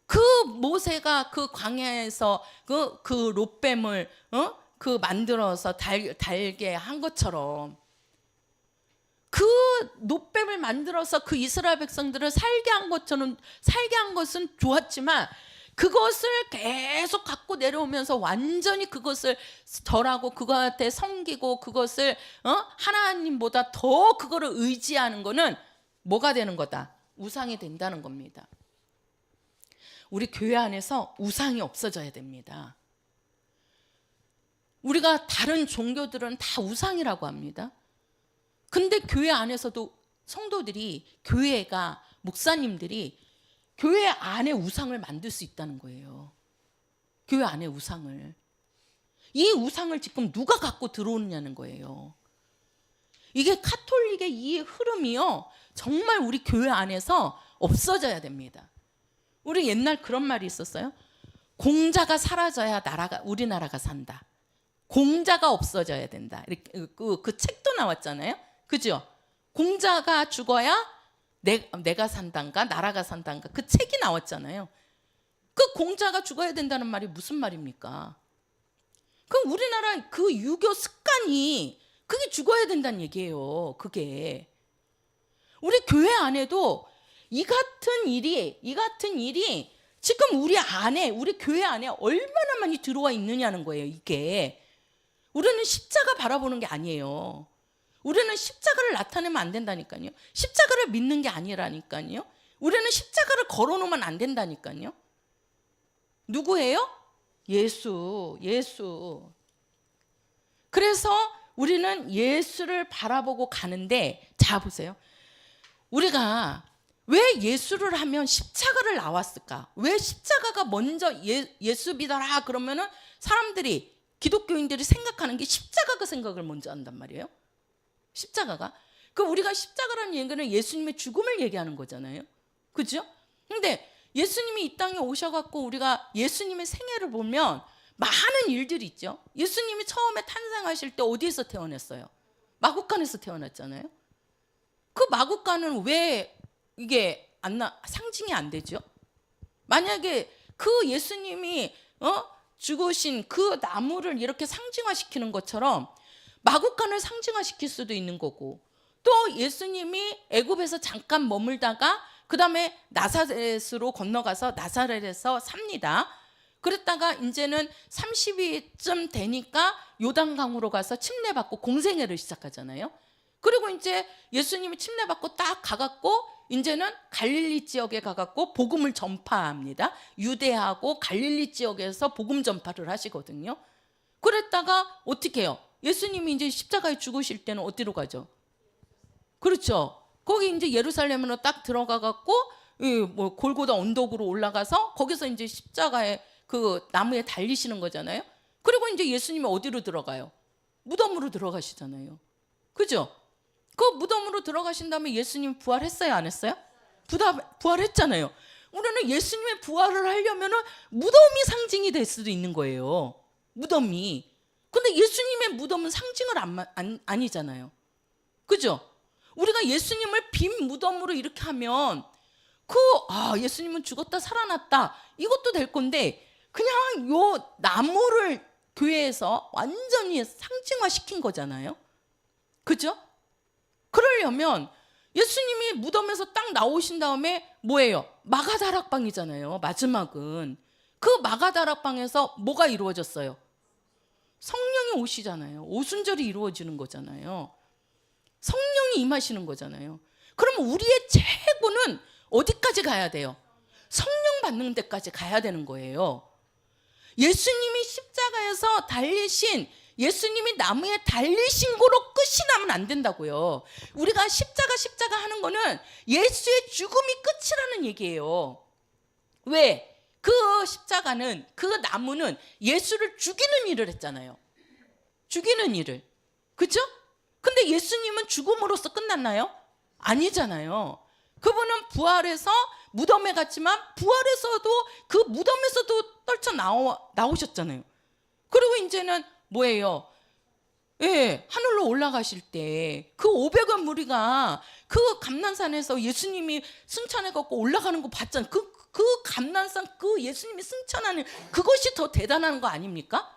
그 모세가 그 광야에서 그 롯뱀을 그 만들어서 달게 한 것처럼, 그 롯뱀을 만들어서 그 이스라엘 백성들을 살게 한 것처럼, 살게 한 것은 좋았지만 그것을 계속 갖고 내려오면서 완전히 그것을 절하고 그것한테 섬기고 그것을 하나님보다 더 그거를 의지하는 거는 뭐가 되는 거다? 우상이 된다는 겁니다. 우리 교회 안에서 우상이 없어져야 됩니다. 우리가 다른 종교들은 다 우상이라고 합니다. 근데 교회 안에서도 성도들이, 교회가, 목사님들이 교회 안에 우상을 만들 수 있다는 거예요. 교회 안에 우상을. 이 우상을 지금 누가 갖고 들어오느냐는 거예요. 이게 카톨릭의 이 흐름이요, 정말 우리 교회 안에서 없어져야 됩니다. 우리 옛날 그런 말이 있었어요. 공자가 사라져야 우리나라가 산다. 공자가 없어져야 된다. 그 책도 나왔잖아요. 그죠? 공자가 죽어야 내가 산단가 나라가 산단가, 그 책이 나왔잖아요. 그 공자가 죽어야 된다는 말이 무슨 말입니까? 그럼 우리나라 그 유교 습관이, 그게 죽어야 된다는 얘기예요. 그게 우리 교회 안에도 이 같은 일이 지금 우리 교회 안에 얼마나 많이 들어와 있느냐는 거예요. 이게 우리는 십자가 바라보는 게 아니에요. 우리는 십자가를 나타내면 안 된다니까요. 십자가를 믿는 게 아니라니까요. 우리는 십자가를 걸어놓으면 안 된다니까요. 누구예요? 예수. 그래서 우리는 예수를 바라보고 가는데, 자 보세요. 우리가 왜 예수를 하면 십자가를 나왔을까? 왜 십자가가 먼저 예수 믿어라 그러면은 사람들이, 기독교인들이 생각하는 게 십자가 생각을 먼저 한단 말이에요. 십자가가. 그 우리가 십자가라는 얘기는 예수님의 죽음을 얘기하는 거잖아요. 그죠? 근데 예수님이 이 땅에 오셔갖고 우리가 예수님의 생애를 보면 많은 일들이 있죠. 예수님이 처음에 탄생하실 때 어디에서 태어났어요? 마구간에서 태어났잖아요. 그 마구간은 왜 이게 상징이 안 되죠? 만약에 그 예수님이 죽으신 그 나무를 이렇게 상징화시키는 것처럼 마구간을 상징화시킬 수도 있는 거고, 또 예수님이 애굽에서 잠깐 머물다가 그 다음에 나사렛으로 건너가서 나사렛에서 삽니다. 그랬다가 이제는 30일쯤 되니까 요단강으로 가서 침례받고 공생애를 시작하잖아요. 그리고 이제 예수님이 침례받고 딱 가갖고 이제는 갈릴리 지역에 가갖고 복음을 전파합니다. 유대하고 갈릴리 지역에서 복음 전파를 하시거든요. 그랬다가 어떻게 해요? 예수님이 이제 십자가에 죽으실 때는 어디로 가죠? 그렇죠. 거기 이제 예루살렘으로 딱 들어가갖고 뭐 골고다 언덕으로 올라가서 거기서 이제 십자가에 그 나무에 달리시는 거잖아요. 그리고 이제 예수님이 어디로 들어가요? 무덤으로 들어가시잖아요. 그죠? 그 무덤으로 들어가신 다음에 예수님 부활했어요, 안 했어요? 부활했잖아요. 우리는 예수님의 부활을 하려면은 무덤이 상징이 될 수도 있는 거예요. 무덤이. 근데 예수님의 무덤은 상징을 아니잖아요. 그죠? 우리가 예수님을 빈 무덤으로 이렇게 하면 예수님은 죽었다 살아났다 이것도 될 건데, 그냥 요 나무를 교회에서 완전히 상징화시킨 거잖아요. 그죠? 그러려면 예수님이 무덤에서 딱 나오신 다음에 뭐예요? 마가다락방이잖아요. 마지막은 그 마가다락방에서 뭐가 이루어졌어요? 성령이 오시잖아요. 오순절이 이루어지는 거잖아요. 성령이 임하시는 거잖아요. 그럼 우리의 최고는 어디까지 가야 돼요? 성령 받는 데까지 가야 되는 거예요. 예수님이 십자가에서 달리신, 예수님이 나무에 달리신 거로 끝이 나면 안 된다고요. 우리가 십자가 하는 거는 예수의 죽음이 끝이라는 얘기예요. 왜? 그 십자가는, 그 나무는 예수를 죽이는 일을 했잖아요. 죽이는 일을. 그죠? 근데 예수님은 죽음으로써 끝났나요? 아니잖아요. 그분은 부활해서 무덤에 갔지만 부활해서도 그 무덤에서도 떨쳐 나오셨잖아요. 그리고 이제는 뭐예요? 예, 하늘로 올라가실 때 그 500여 무리가 그 감난산에서 예수님이 승천해갖고 올라가는 거 봤잖아요. 그 감난산, 그 예수님이 승천하는 그것이 더 대단한 거 아닙니까?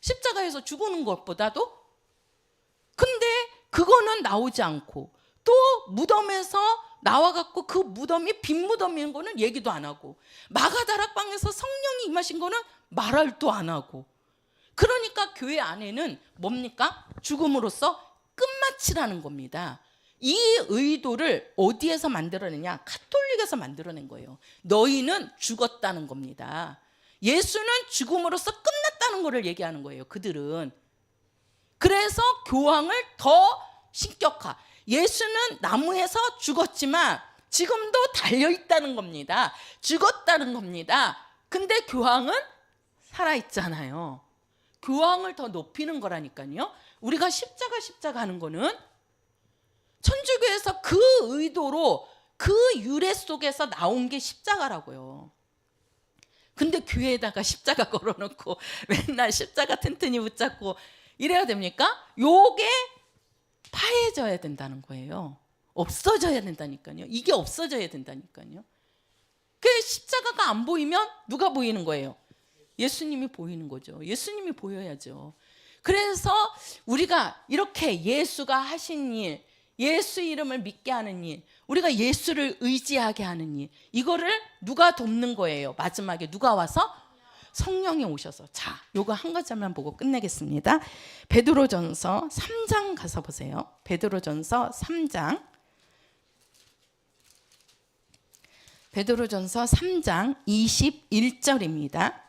십자가에서 죽는 것보다도. 근데 그거는 나오지 않고, 또 무덤에서 나와갖고 그 무덤이 빈 무덤인 거는 얘기도 안 하고, 마가다락방에서 성령이 임하신 거는 말할도 안 하고. 그러니까 교회 안에는 뭡니까? 죽음으로써 끝마치라는 겁니다. 이 의도를 어디에서 만들어내냐? 가톨릭에서 만들어낸 거예요. 너희는 죽었다는 겁니다. 예수는 죽음으로써 끝났다는 것을 얘기하는 거예요. 그들은. 그래서 교황을 더 신격화. 예수는 나무에서 죽었지만 지금도 달려있다는 겁니다. 죽었다는 겁니다. 근데 교황은 살아있잖아요. 교황을 더 높이는 거라니까요. 우리가 십자가 하는 거는 천주교에서 그 의도로 그 유래 속에서 나온 게 십자가라고요. 근데 교회에다가 십자가 걸어놓고 맨날 십자가 튼튼히 붙잡고 이래야 됩니까? 요게 파해져야 된다는 거예요. 없어져야 된다니까요. 이게 없어져야 된다니까요. 그 십자가가 안 보이면 누가 보이는 거예요? 예수님이 보이는 거죠. 예수님이 보여야죠. 그래서 우리가 이렇게 예수가 하신 일, 예수 이름을 믿게 하는 일, 우리가 예수를 의지하게 하는 일, 이거를 누가 돕는 거예요? 마지막에 누가 와서? 성령이 오셔서. 자, 요거 한 가지만 보고 끝내겠습니다. 베드로전서 3장 가서 보세요. 베드로전서 3장. 베드로전서 3장 21절입니다.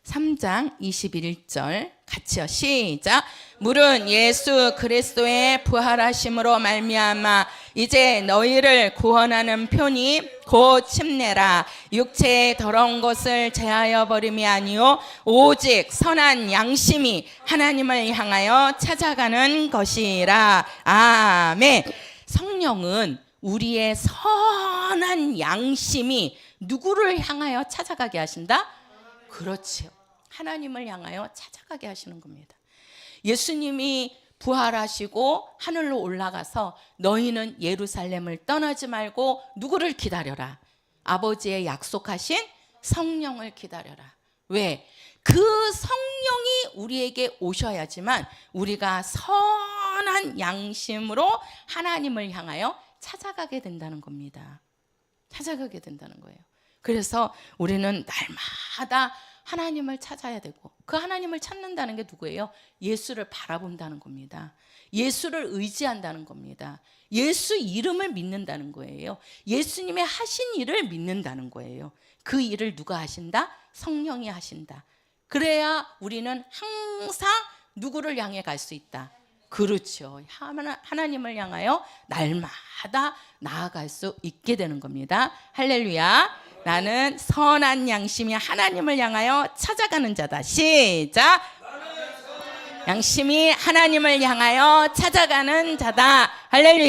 3장 21절 같이요. 시작. 물은 예수 그리스도의 부활하심으로 말미암아 이제 너희를 구원하는 편이 곧 침례라. 육체의 더러운 것을 제하여 버림이 아니요 오직 선한 양심이 하나님을 향하여 찾아가는 것이라. 아멘. 성령은 우리의 선한 양심이 누구를 향하여 찾아가게 하신다? 그렇지요. 하나님을 향하여 찾아가게 하시는 겁니다. 예수님이 부활하시고 하늘로 올라가서 너희는 예루살렘을 떠나지 말고 누구를 기다려라? 아버지의 약속하신 성령을 기다려라. 왜? 그 성령이 우리에게 오셔야지만 우리가 선한 양심으로 하나님을 향하여 찾아가게 된다는 겁니다. 찾아가게 된다는 거예요. 그래서 우리는 날마다 하나님을 찾아야 되고, 그 하나님을 찾는다는 게 누구예요? 예수를 바라본다는 겁니다. 예수를 의지한다는 겁니다. 예수 이름을 믿는다는 거예요. 예수님의 하신 일을 믿는다는 거예요. 그 일을 누가 하신다? 성령이 하신다. 그래야 우리는 항상 누구를 향해 갈 수 있다? 그렇죠. 하나님을 향하여 날마다 나아갈 수 있게 되는 겁니다. 할렐루야. 나는 선한 양심이 하나님을 향하여 찾아가는 자다. 시작. 양심이 하나님을 향하여 찾아가는 자다. 할렐루야.